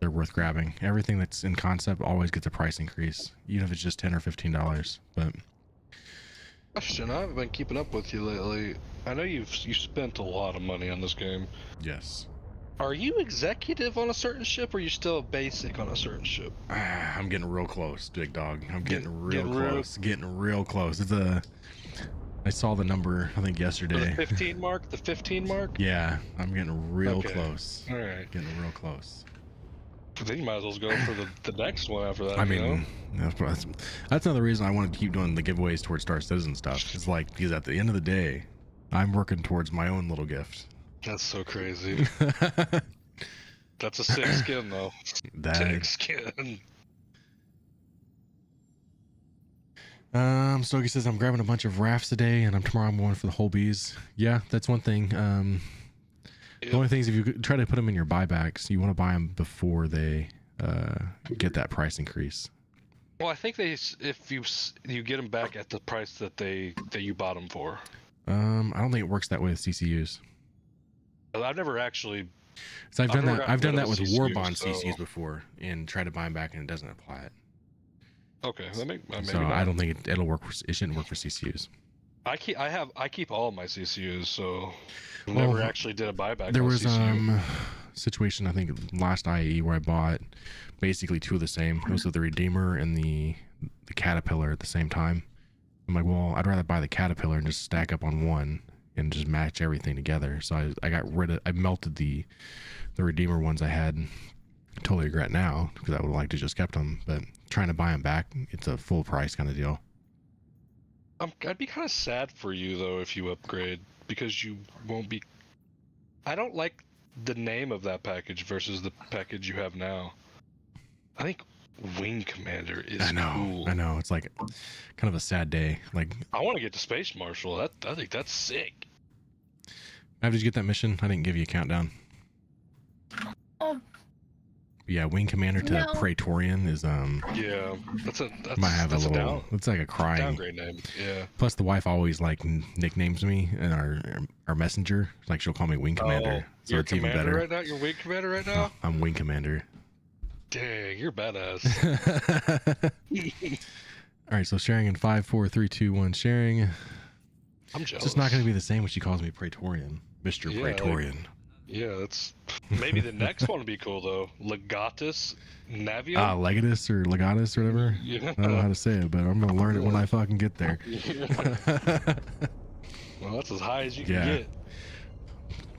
they're worth grabbing. Everything that's in concept always gets a price increase, even if it's just $10 or $15. But question, I haven't been keeping up with you lately. I know you spent a lot of money on this game. Yes. Are you executive on a certain ship, or are you still basic on a certain ship? I'm getting real close, big dog. I'm getting real close. Getting real close. I saw the number, I think, yesterday. The 15 mark? The 15 mark? Yeah, I'm getting real close. All right. Getting real close. I think you might as well go for the next one after that. I mean, that's another reason I wanted to keep doing the giveaways towards Star Citizen stuff. It's like, because at the end of the day, I'm working towards my own little gift. That's so crazy. That's a sick skin, though. Sick skin. Stogie says, I'm grabbing a bunch of rafts today, and tomorrow I'm going for the whole bees. Yeah, that's one thing. The only thing is, if you try to put them in your buybacks, you want to buy them before they get that price increase. Well, I think if you get them back at the price that you bought them for. I don't think it works that way with CCUs. I've never actually. So I've done that with warbond CCUs before, and try to buy them back, and it doesn't apply it. Okay, I don't think it'll work. It shouldn't work for CCUs. I keep all of my CCUs, so never actually did a buyback. There was situation, I think last IE, where I bought basically 2 of the same. It was with the Redeemer and the Caterpillar at the same time. I'm like, well, I'd rather buy the Caterpillar and just stack up on one, and just match everything together. So I melted the Redeemer ones I had. Totally regret now because I would like to just kept them, but trying to buy them back, it's a full price kind of deal. I'd be kind of sad for you though if you upgrade, because you won't be. I don't like the name of that package versus the package you have now. I think Wing Commander is cool. I know. It's like kind of a sad day. Like, I want to get to Space Marshal. I think that's sick. Did you get that mission? I didn't give you a countdown. Oh. Yeah, Wing Commander to Praetorian is Yeah, that's might have a little. It's like a crying downgrade name. Yeah. Plus, the wife always like nicknames me and our messenger. Like she'll call me Wing Commander. So you're it's even better. Right now. You're Wing Commander right now. Oh, I'm Wing Commander. Dang, you're badass. All right, so sharing in 5, 4, 3, 2, 1. Sharing. I'm jealous. It's just not going to be the same when she calls me Praetorian, Mr. Praetorian. Yeah, that's maybe the next one would be cool though. Legatus Navium. Legatus or Legatus or whatever. Yeah. I don't know how to say it, but I'm gonna learn it when I fucking get there. Well, that's as high as you can get.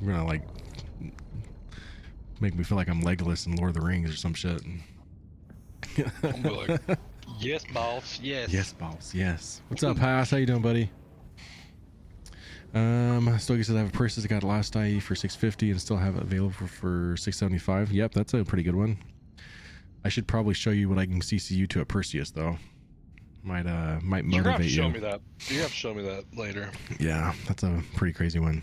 You're gonna like make me feel like I'm Legolas in Lord of the Rings or some shit. I'm like, yes, boss. Yes. Yes, boss. Yes. What's up, Haas? How you doing, buddy? Stogie says I have a purchase that got last IE for $650 and still have it available for $675. Yep, that's a pretty good one. I should probably show you what I can CC you to at Perseus though. Might motivate you. You have to show me that. You have to show me that later. Yeah, that's a pretty crazy one.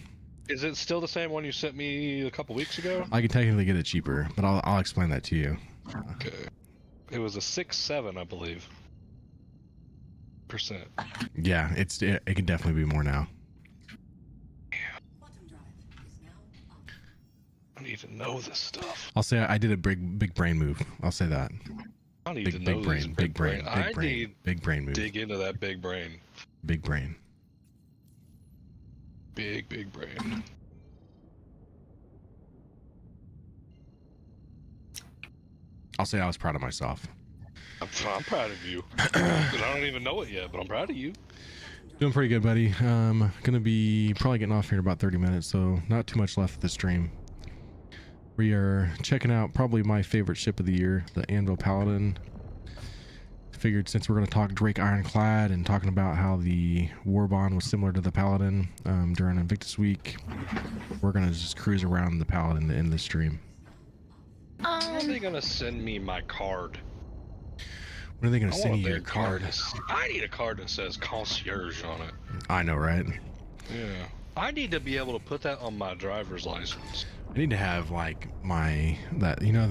Is it still the same one you sent me a couple weeks ago? I can technically get it cheaper, but I'll explain that to you. Okay. It was a 6-7, I believe. %. Yeah, it can definitely be more now. I need to know this stuff. I'll say I did a big brain move. I'll say that. I need to know this big brain. Big brain move. Dig into that big brain. Big brain. Big brain. I'll say I was proud of myself. I'm proud of you. 'Cause I don't even know it yet, but I'm proud of you. Doing pretty good, buddy. Gonna be probably getting off here in about 30 minutes, so not too much left of the stream. We are checking out probably my favorite ship of the year, the Anvil Paladin. Figured since we're going to talk Drake Ironclad and talking about how the warbond was similar to the Paladin during Invictus Week, we're going to just cruise around the Paladin to end the stream. When are they going to send me my card? When are they going to send you your card? I need a card that says concierge on it. I know, right? Yeah. I need to be able to put that on my driver's license. I need to have like they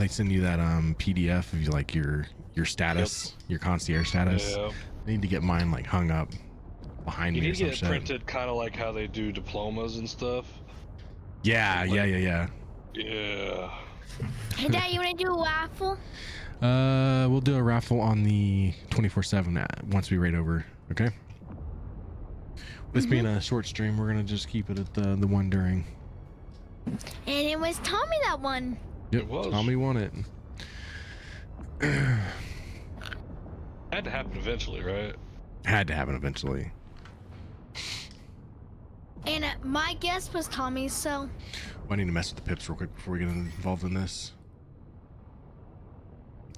send you that PDF of like your status, your concierge status. Yeah. I need to get mine like hung up behind me or some shit. You need to get it printed kind of like how they do diplomas and stuff. Yeah. Yeah. Hey, Dad, you want to do a raffle? We'll do a raffle on the 24/7 once we raid over. Okay. This being a short stream, we're gonna just keep it at the one during. And it was Tommy that won. Yep, it was. Tommy won it. Had to happen eventually, right? Had to happen eventually. And my guess was Tommy's, so. I need to mess with the pips real quick before we get involved in this.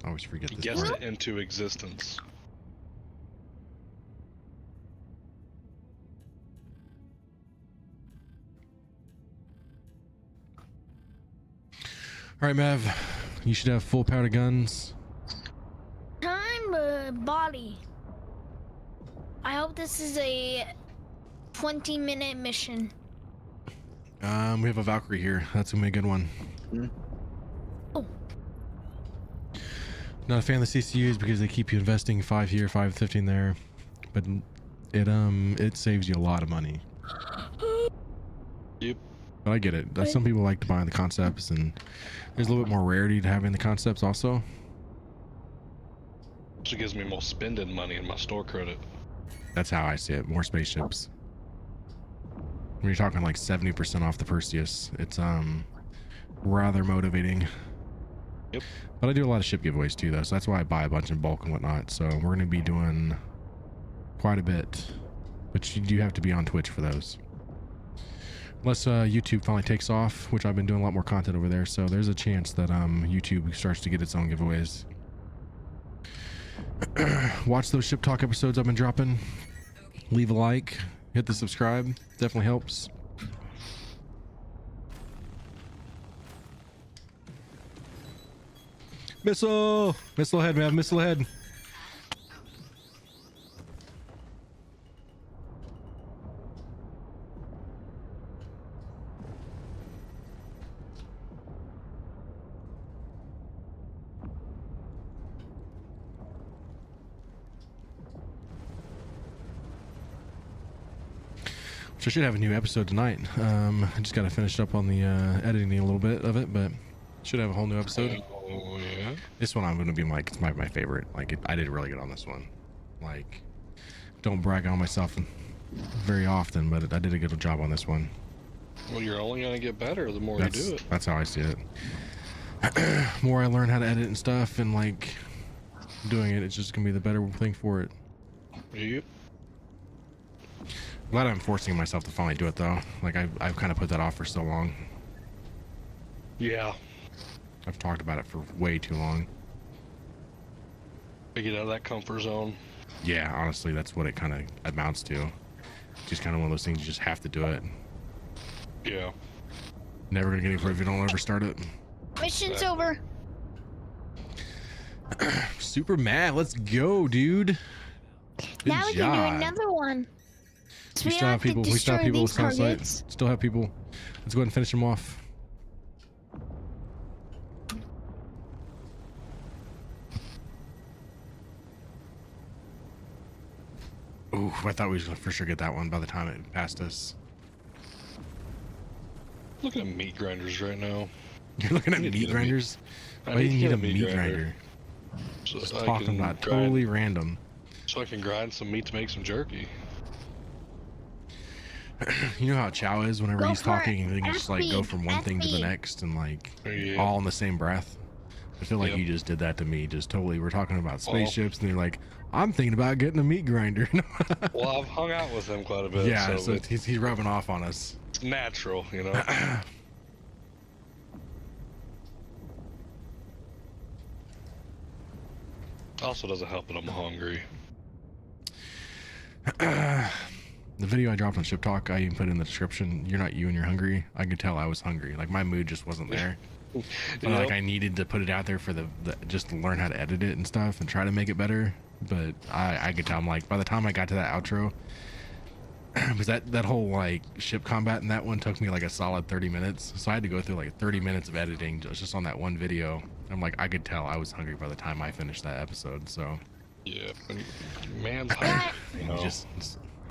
I always forget this. Guessed it into existence. All right, Mav, you should have full powder guns. Time body. I hope this is a 20-minute mission. We have a Valkyrie here. That's gonna be a good one. Oh. Not a fan of the CCUs because they keep you investing 5 here, 5, 15 there, but it saves you a lot of money. Yep. But I get it. Some people like to buy the concepts, and there's a little bit more rarity to having the concepts also. Which gives me more spending money in my store credit. That's how I see it. More spaceships. When you're talking like 70% off the Perseus, it's rather motivating. Yep. But I do a lot of ship giveaways too, though, so that's why I buy a bunch in bulk and whatnot. So we're going to be doing quite a bit, but you do have to be on Twitch for those. Unless YouTube finally takes off, which I've been doing a lot more content over there, so there's a chance that YouTube starts to get its own giveaways. Watch those ship talk episodes I've been dropping. Leave a like, hit the subscribe, definitely helps. Missile ahead, man, missile ahead. So I should have a new episode tonight. I just got to finish up on the editing a little bit of it, but should have a whole new episode. Oh yeah. This one I'm gonna be like, it's my favorite. Like I did really good on this one. Like, don't brag on myself very often, but I did a good job on this one. Well, you're only gonna get better the more you do it. That's how I see it. More I learn how to edit and stuff, and like doing it, it's just gonna be the better thing for it. Yep. Glad I'm forcing myself to finally do it though. Like I've kind of put that off for so long. Yeah. I've talked about it for way too long. To get out of that comfort zone. Yeah, honestly, that's what it kind of amounts to. Just kind of one of those things you just have to do it. Yeah. Never gonna get any further if you don't ever start it. Mission's over. Super mad. Let's go, dude. Good Now we job. can do another one. So We still have people. We still have people with on site. Still have people. Let's go ahead and finish them off. Ooh, I thought we was gonna for sure get that one by the time it passed us. Looking at meat grinders right now. You're looking at meat grinders? Why do you need a meat grinder? So Just I talking can about grind- totally random. So I can grind some meat to make some jerky. You know how Chow is whenever Go he's for it. talking and then just like go F-me. from one thing to the F-me. next and like Yeah. all in the same breath. I feel like Yep. you just did that to me. Just totally, we're talking about spaceships and you're like, I'm thinking about getting a meat grinder. Well, I've hung out with him quite a bit. Yeah, so it's he's rubbing off on us. natural, you know. Also doesn't help that I'm hungry. The video I dropped on Ship Talk, I even put in the description, you're not you and you're hungry. I could tell I was hungry. Like my mood just wasn't there. But like I needed to put it out there for the just to learn how to edit it and stuff and try to make it better. But I could tell, I'm like, by the time I got to that outro, because that whole like ship combat in that one took me like a solid 30 minutes. So I had to go through like 30 minutes of editing just on that one video. I'm like, I could tell I was hungry by the time I finished that episode. So Yeah, man's hungry. You know?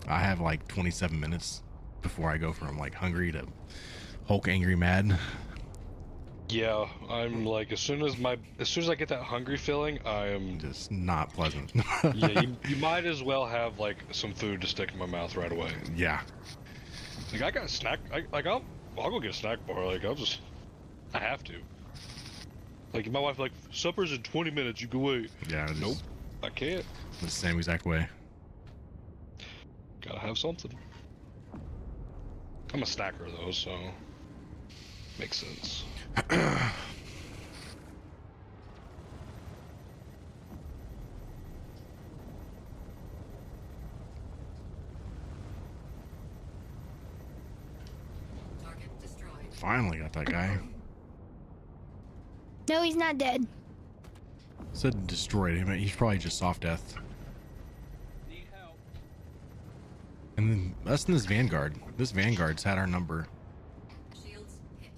I have like 27 minutes before I go from like hungry to Hulk angry mad. Yeah, I'm like as soon as I get that hungry feeling, I am just not pleasant. Yeah, you might as well have like some food to stick in my mouth right away. Yeah. Like I got a snack. I'll go get a snack bar. Like I have to. Like my wife like supper's in 20 minutes. You can wait. Yeah. Nope, I can't. The same exact way. Gotta have something. I'm a snacker though, so makes sense. Finally got that guy. No, he's not dead. Said destroyed him. He's probably just soft death. And then us and this Vanguard. This Vanguard's had our number. Shields hit.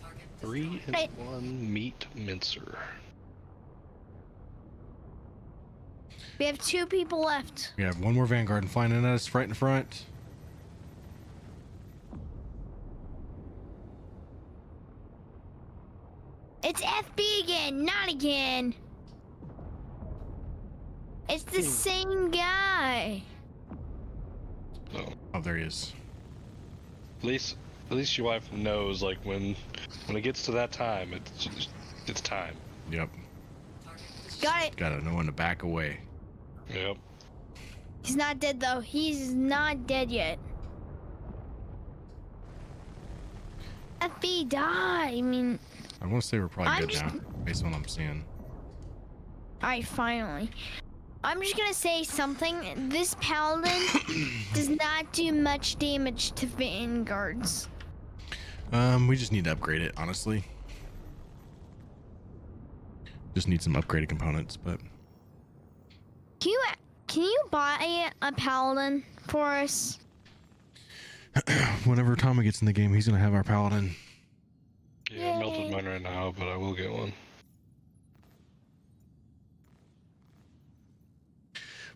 Target 3 and Right. 1 meat mincer. We have 2 people left. We have one more Vanguard flying in at us right in front. It's FB again, not again. It's the same guy. Oh, there he is. At least your wife knows like when it gets to that time, it's time. Yep. Got it. Gotta know when to back away. Yep. He's not dead though. He's not dead yet. If he die, I mean. I want to say we're probably good now, based on what I'm seeing. Alright, finally. I'm just gonna say something. This paladin does not do much damage to vanguards. We just need to upgrade it, honestly. Just need some upgraded components, but Can you buy a paladin for us? whenever Tommy gets in the game, he's gonna have our paladin. Yeah, I'm melting mine right now, but I will get one.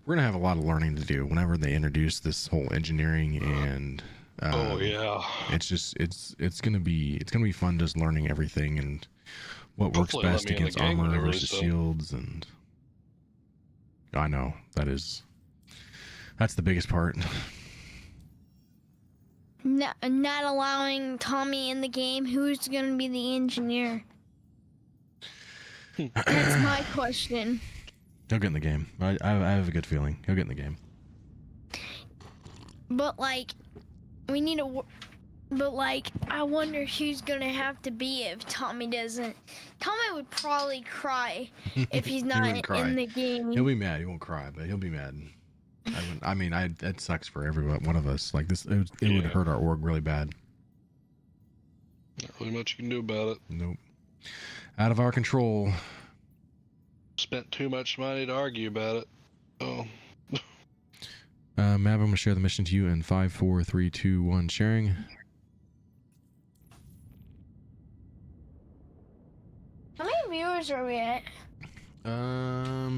We're gonna have a lot of learning to do whenever they introduce this whole engineering and oh yeah, it's gonna be fun just learning everything and what Hopefully works best against armor versus so. shields. And I know that's the biggest part. No, not allowing Tommy in the game. Who's gonna be the engineer? That's my question. He'll get in the game. I have a good feeling he'll get in the game. But like, we need a. But like, I wonder who's gonna have to be if Tommy doesn't. Tommy would probably cry if he's not in the game. He'll be mad. He won't cry, but he'll be mad. That sucks for every one of us. Like this, it would hurt our org really bad. Not really much you can do about it. Nope. Out of our control. Spent too much money to argue about it. Oh. Mav, I'm gonna share the mission to you in 5, 4, 3, 2, 1. Sharing. How many viewers are we at?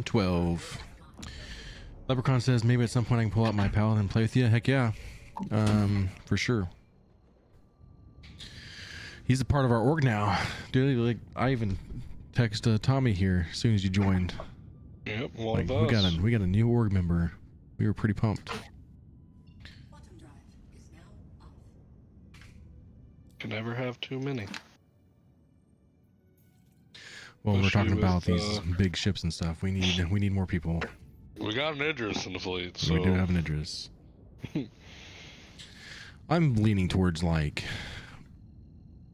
12. Leprechaun says maybe at some point I can pull out my paladin and play with you. Heck yeah. For sure. He's a part of our org now. Dude, like I even text Tommy here as soon as you joined. Yep, one of us. We got a new org member. We were pretty pumped. Can never have too many. Well, we're talking about these big ships and stuff. We need more people. We got an Idris in the fleet, so We do have an Idris. I'm leaning towards like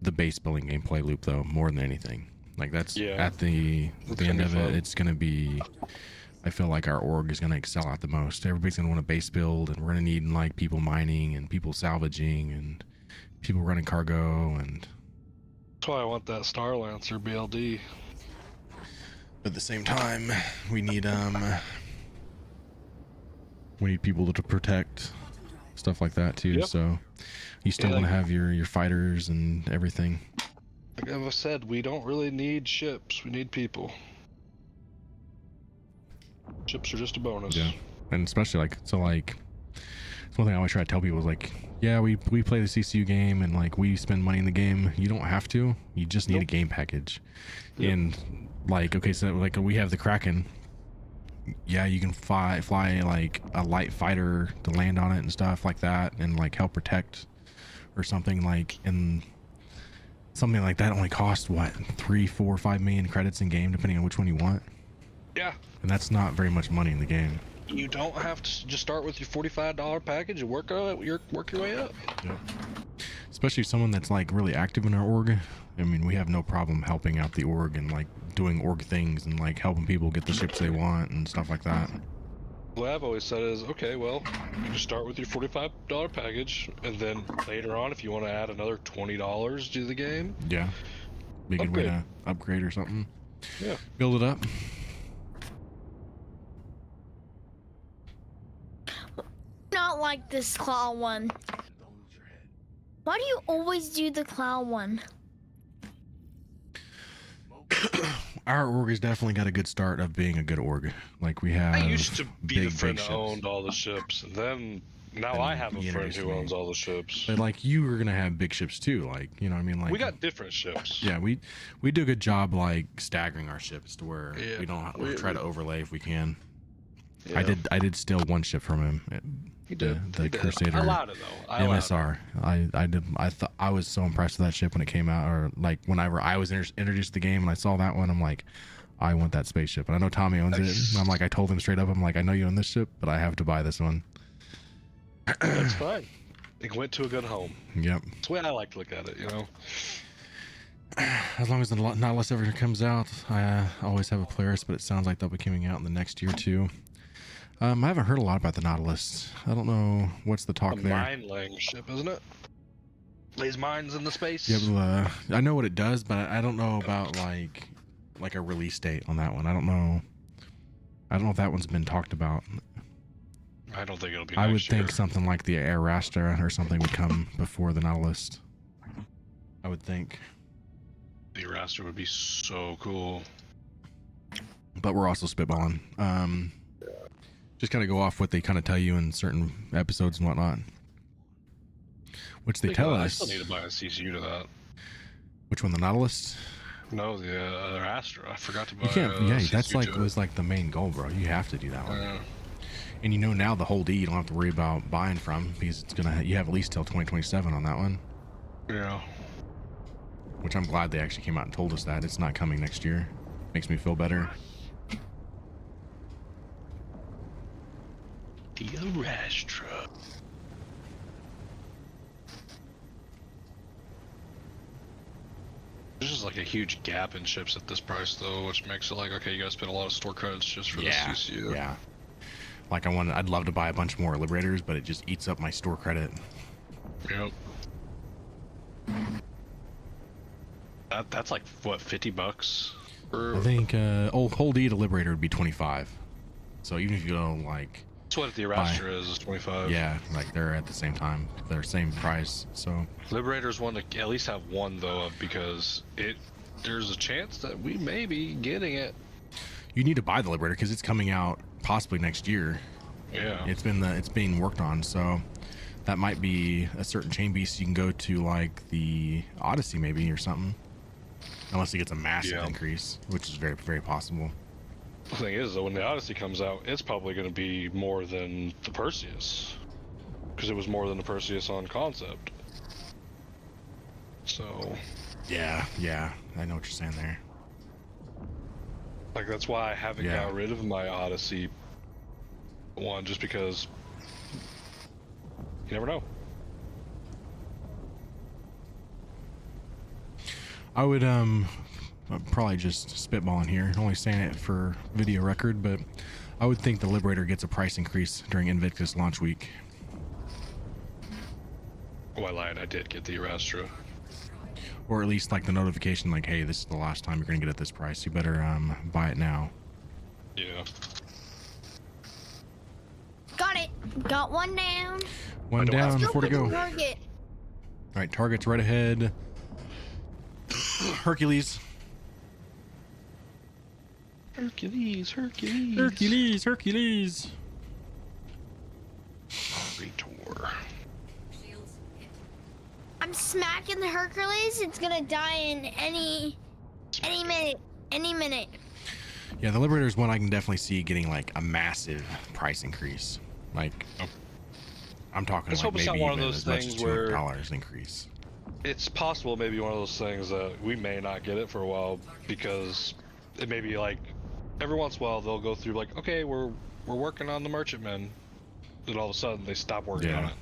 the base building gameplay loop though, more than anything. Like that's at the end of it, it's gonna be. I feel like our org is gonna excel at the most. Everybody's gonna want a base build, and we're gonna need like people mining and people salvaging and people running cargo, and that's why I want that Star Lancer BLD. But at the same time, we need people to protect stuff like that too. Yep. So you still want to have your fighters and everything. Like I said, we don't really need ships. We need people. Ships are just a bonus. Yeah, and especially it's one thing I always try to tell people is like, yeah, we play the CCU game and like we spend money in the game. You don't have to. You just need a game package. Yep. And like, okay, so like we have the Kraken. Yeah, you can fly like a light fighter to land on it and stuff like that, and like help protect or something like. And something like that only costs what 3, 4, 5 million credits in game, depending on which one you want. Yeah. And that's not very much money in the game. You don't have to just start with your $45 package and work your way up. Yep. Especially someone that's like really active in our org. I mean, we have no problem helping out the org and like doing org things and like helping people get the ships they want and stuff like that. What I've always said is, okay, well, you can start with your $45 package, and then later on, if you want to add another $20 to the game, yeah, be a good way to upgrade or something. Yeah, build it up. Not like this claw one. Why do you always do the claw one? Our org has definitely got a good start of being a good org. Like we have. I used to be the friend that owned all the ships, and then now I have a friend who owns all the ships. But like you were gonna have big ships too, like you know what I mean. Like we got different ships. Yeah, we do a good job like staggering our ships to where we don't try to overlay if we can. Yeah. I did steal one ship from him. The Crusader. I allowed it though. MSR. I was so impressed with that ship when it came out, or like whenever I was introduced to the game and I saw that one, I'm like, I want that spaceship. And I know Tommy owns it. And I'm like, I told him straight up, I'm like, I know you own this ship, but I have to buy this one. That's fine. It went to a good home. Yep. That's the way I like to look at it, you know? As long as the Nautilus ever comes out, I always have a Polaris, but it sounds like they'll be coming out in the next year too. I haven't heard a lot about the Nautilus. I don't know what's the talk there. Mine-laying ship, isn't it? Lays mines in the space. Yeah, but, I know what it does, but I don't know about like a release date on that one. I don't know if that one's been talked about. I don't think it'll be. I would next year. think something like the Airastra or something would come before the Nautilus. I would think. The Airastra would be so cool. But we're also spitballing. Just kind of go off what they kind of tell you in certain episodes and whatnot. Which they tell us. I still need to buy a CCU to that. Which one, the Nautilus? No, the Airastra. I forgot to buy. You can't. Yeah, that's CCU like to was it. like the main goal, bro. You have to do that one. And you know now the whole D you don't have to worry about buying from because it's gonna. You have at least till 2027 on that one. Yeah. Which I'm glad they actually came out and told us that it's not coming next year. Makes me feel better. The Airastra. There's just like a huge gap in ships at this price, though, which makes it like, okay, you gotta spend a lot of store credits just for the CCU. Yeah. Like I'd love to buy a bunch more Liberators, but it just eats up my store credit. Yep. That's like what, $50? I think whole D to Liberator would be 25. So even if you don't like. That's what the Airastra is 25. Yeah, like they're at the same time. They're same price. So Liberators want to at least have one though, because there's a chance that we may be getting it. You need to buy the Liberator because it's coming out possibly next year. Yeah. It's being worked on, so that might be a certain chain beast you can go to, like the Odyssey maybe or something. Unless it gets a massive increase, which is very, very possible. The thing is, though, when the Odyssey comes out, it's probably going to be more than the Perseus, because it was more than the Perseus on concept. So. Yeah, I know what you're saying there. Like that's why I haven't got rid of my Odyssey one, just because you never know. I would probably just spitballing here, only saying it for video record, but I would think the Liberator gets a price increase during Invictus launch week. Oh, I lied. I did get the Airastra. Or at least like the notification, like, hey, this is the last time you're gonna get it at this price. You better buy it now. Yeah. Got it. Got one down. One down, 4 to go. Target. All right, target's right ahead. Hercules. Hercules. Retour. I'm smacking the Hercules. It's gonna die in any minute. Yeah, the Liberator is one I can definitely see getting like a massive price increase. Like, I'm talking Let's like hope it's maybe not one even of those as much as things where $200 increase. It's possible, maybe one of those things that we may not get it for a while, because it may be like every once in a while they'll go through like, okay, we're working on the merchantmen, and all of a sudden they stop working on it.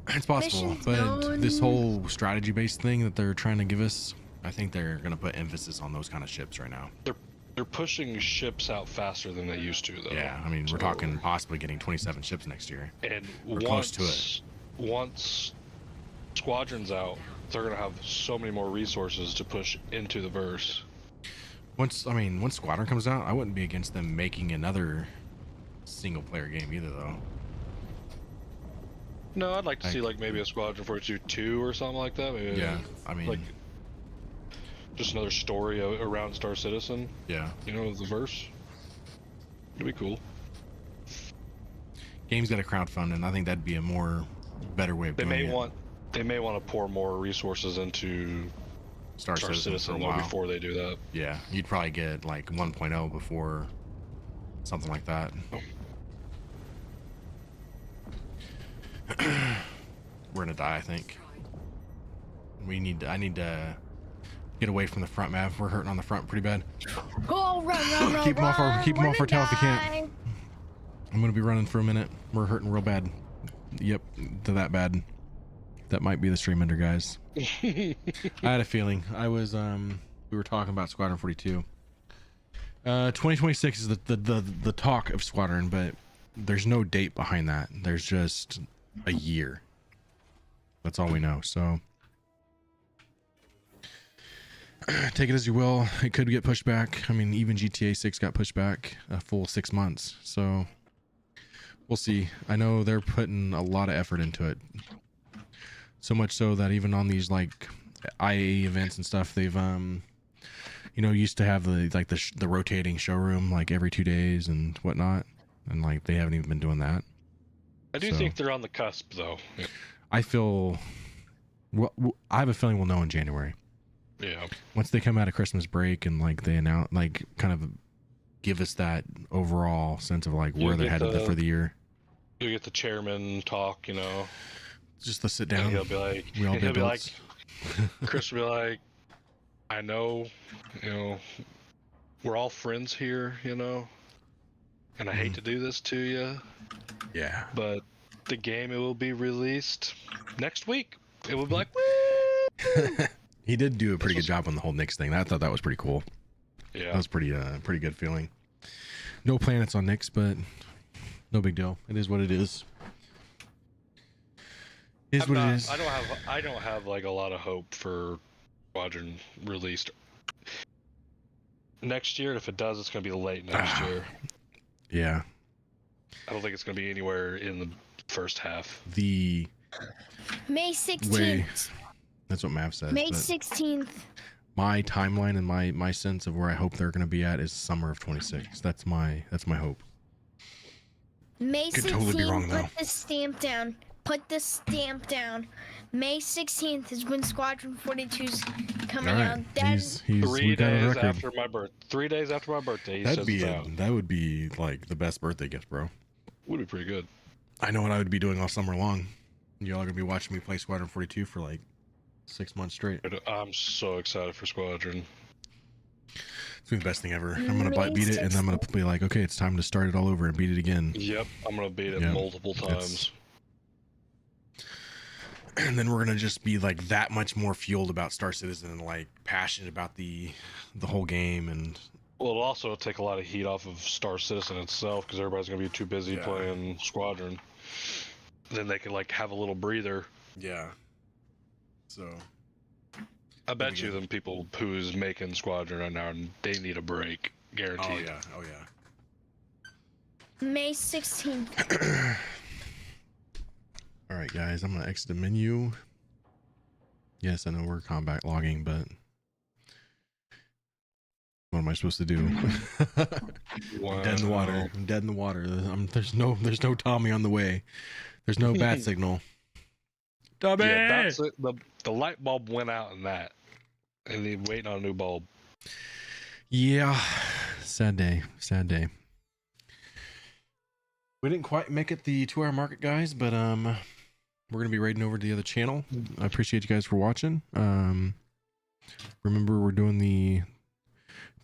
It's possible, Mission's but done. this whole strategy-based thing that they're trying to give us, I think they're going to put emphasis on those kind of ships right now. They're pushing ships out faster than they used to, though. Yeah, I mean, we're talking possibly getting 27 ships next year. And we're close to it. Once Squadron's out, they're going to have so many more resources to push into the verse. Once Squadron comes out, I wouldn't be against them making another single-player game either, though. No, I'd like to see like maybe a Squadron 42 2 or something like that. Maybe, yeah, I mean, like just another story around Star Citizen. Yeah, you know, the verse. It'd be cool. Game's got a crowdfund, and I think that'd be a better way of doing it. They may want to pour more resources into Star Citizen for a while before they do that. Yeah, you'd probably get like 1.0 before something like that. We're gonna die, I think. I need to Get away from the front, Mav. We're hurting on the front pretty bad. Oh, run, Keep them off our tail if you can't. die. I'm gonna be running for a minute. We're hurting real bad. Yep, to that bad. That might be the stream ender, guys. I had a feeling. I was we were talking about Squadron 42. 2026 is the talk of Squadron, but there's no date behind that. There's just a year. That's all we know. So take it as you will. It could get pushed back. I mean, even GTA 6 got pushed back a full 6 months. So we'll see. I know they're putting a lot of effort into it. So much so that even on these like IAE events and stuff, they've you know, used to have the rotating showroom like every 2 days and whatnot, and like they haven't even been doing that. I do think they're on the cusp, though. Yeah. I feel, well, I have a feeling we'll know in January. Yeah. Once they come out of Christmas break and like they announce, like kind of give us that overall sense of like where they're headed for the year. You get the chairman talk, you know. Just to sit down. And he'll be like, Chris will be like, I know, you know, we're all friends here, you know, and I hate to do this to you. Yeah. But the game, it will be released next week. It will be like, woo! He did do a pretty good job on the whole Nyx thing. I thought that was pretty cool. Yeah. That was pretty good feeling. No planets on Nyx, but no big deal. It is what it is. It is. I don't have like a lot of hope for Squadron released next year. If it does, it's going to be late next year. Yeah. I don't think it's going to be anywhere in the first half. The May 16th. That's what Mav says. May 16th. My timeline and my sense of where I hope they're going to be at is summer of 26. That's my hope. May 16th. Could totally be wrong, though. Put the stamp down. Put the stamp down. May 16th is when Squadron 42's coming out. He's 3 days after my birthday. 3 days after my birthday. That would be like the best birthday gift, bro. Would be pretty good. I know what I would be doing all summer long. Y'all are gonna be watching me play Squadron 42 for like 6 months straight. I'm so excited for Squadron. It's gonna be the best thing ever. I'm gonna beat it, and then I'm gonna be like, okay, it's time to start it all over and beat it again. Yep, I'm gonna beat it multiple times. And then we're gonna just be like that much more fueled about Star Citizen and like passionate about the whole game. And well, it'll also take a lot of heat off of Star Citizen itself because everybody's gonna be too busy playing Squadron. Then they can like have a little breather. Yeah. So I bet you them people who's making Squadron right now, they need a break, guaranteed. Oh yeah. May 16th. All right, guys, I'm gonna exit the menu. Yes, I know we're combat logging, but what am I supposed to do? Wow. Dead in the water. I'm dead in the water. There's no Tommy on the way. There's no bat signal. Tommy! Yeah, that's it. The light bulb went out in that, and they're waiting on a new bulb. Yeah, sad day. We didn't quite make it the 2-hour market, guys, but we're gonna be raiding over to the other channel. I appreciate you guys for watching. Remember, we're doing the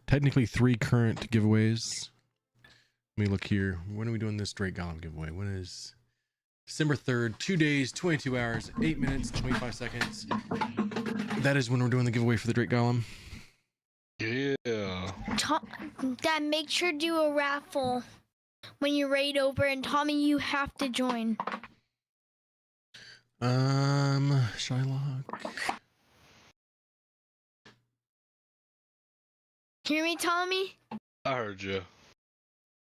technically 3 current giveaways. Let me look here. When are we doing this Drake Golem giveaway? When is December 3rd? 2 days, 22 hours, 8 minutes, 25 seconds. That is when we're doing the giveaway for the Drake Golem. Yeah. Dad, make sure to do a raffle when you raid over, and Tommy, you have to join. Shylock. Hear me, Tommy? I heard you.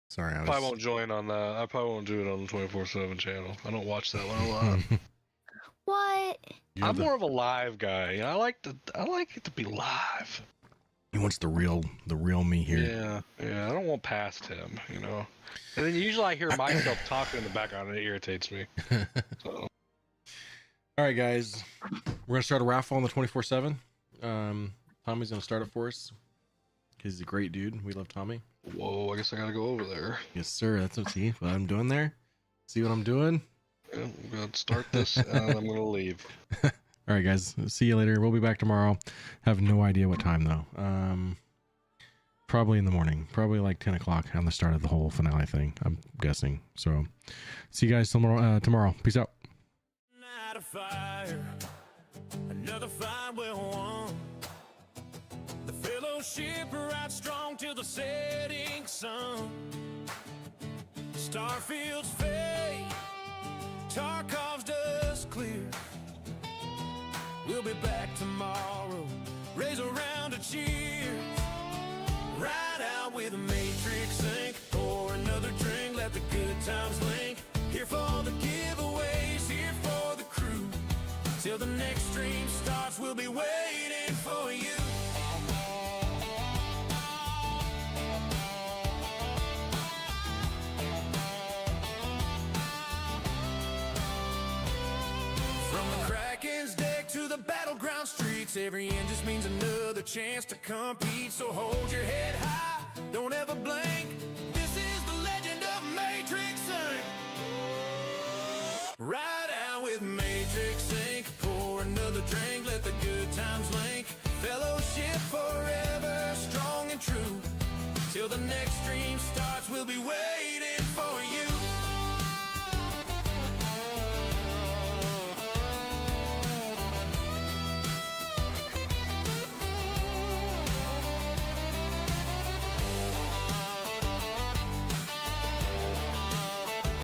Sorry, I probably won't join on that. I probably won't do it on the 24/7 channel. I don't watch that one a lot. What? I'm more of a live guy. You know, I like it to be live. He wants the real me here. Yeah. I don't want past him, you know. And then usually I hear myself talking in the background and it irritates me. So. All right, guys, we're gonna start a raffle on the 24/7. Tommy's gonna start it for us because he's a great dude. We love Tommy. Whoa, I guess I gotta go over there. Yes, sir. That's what I'm doing there. See what I'm doing? Yeah, I'm gonna start this and I'm gonna leave. All right, guys. See you later. We'll be back tomorrow. Have no idea what time though. Probably in the morning. Probably like 10 o'clock on the start of the whole finale thing, I'm guessing. So see you guys tomorrow. Peace out. Night of fire, another fight well won. The fellowship rides strong till the setting sun. Starfield's fade, Tarkov's dust clear. We'll be back tomorrow, raise a round of cheers. Ride out with a Matrix Inc. Pour another drink, let the good times link. Here for the giveaways, here for the crew. Till the next stream starts, we'll be waiting for you. From the Kraken's deck to the battleground streets, every end just means another chance to compete. So hold your head high, don't ever blink. This is the legend of Matrix Inc. Ride out with Matrix Inc.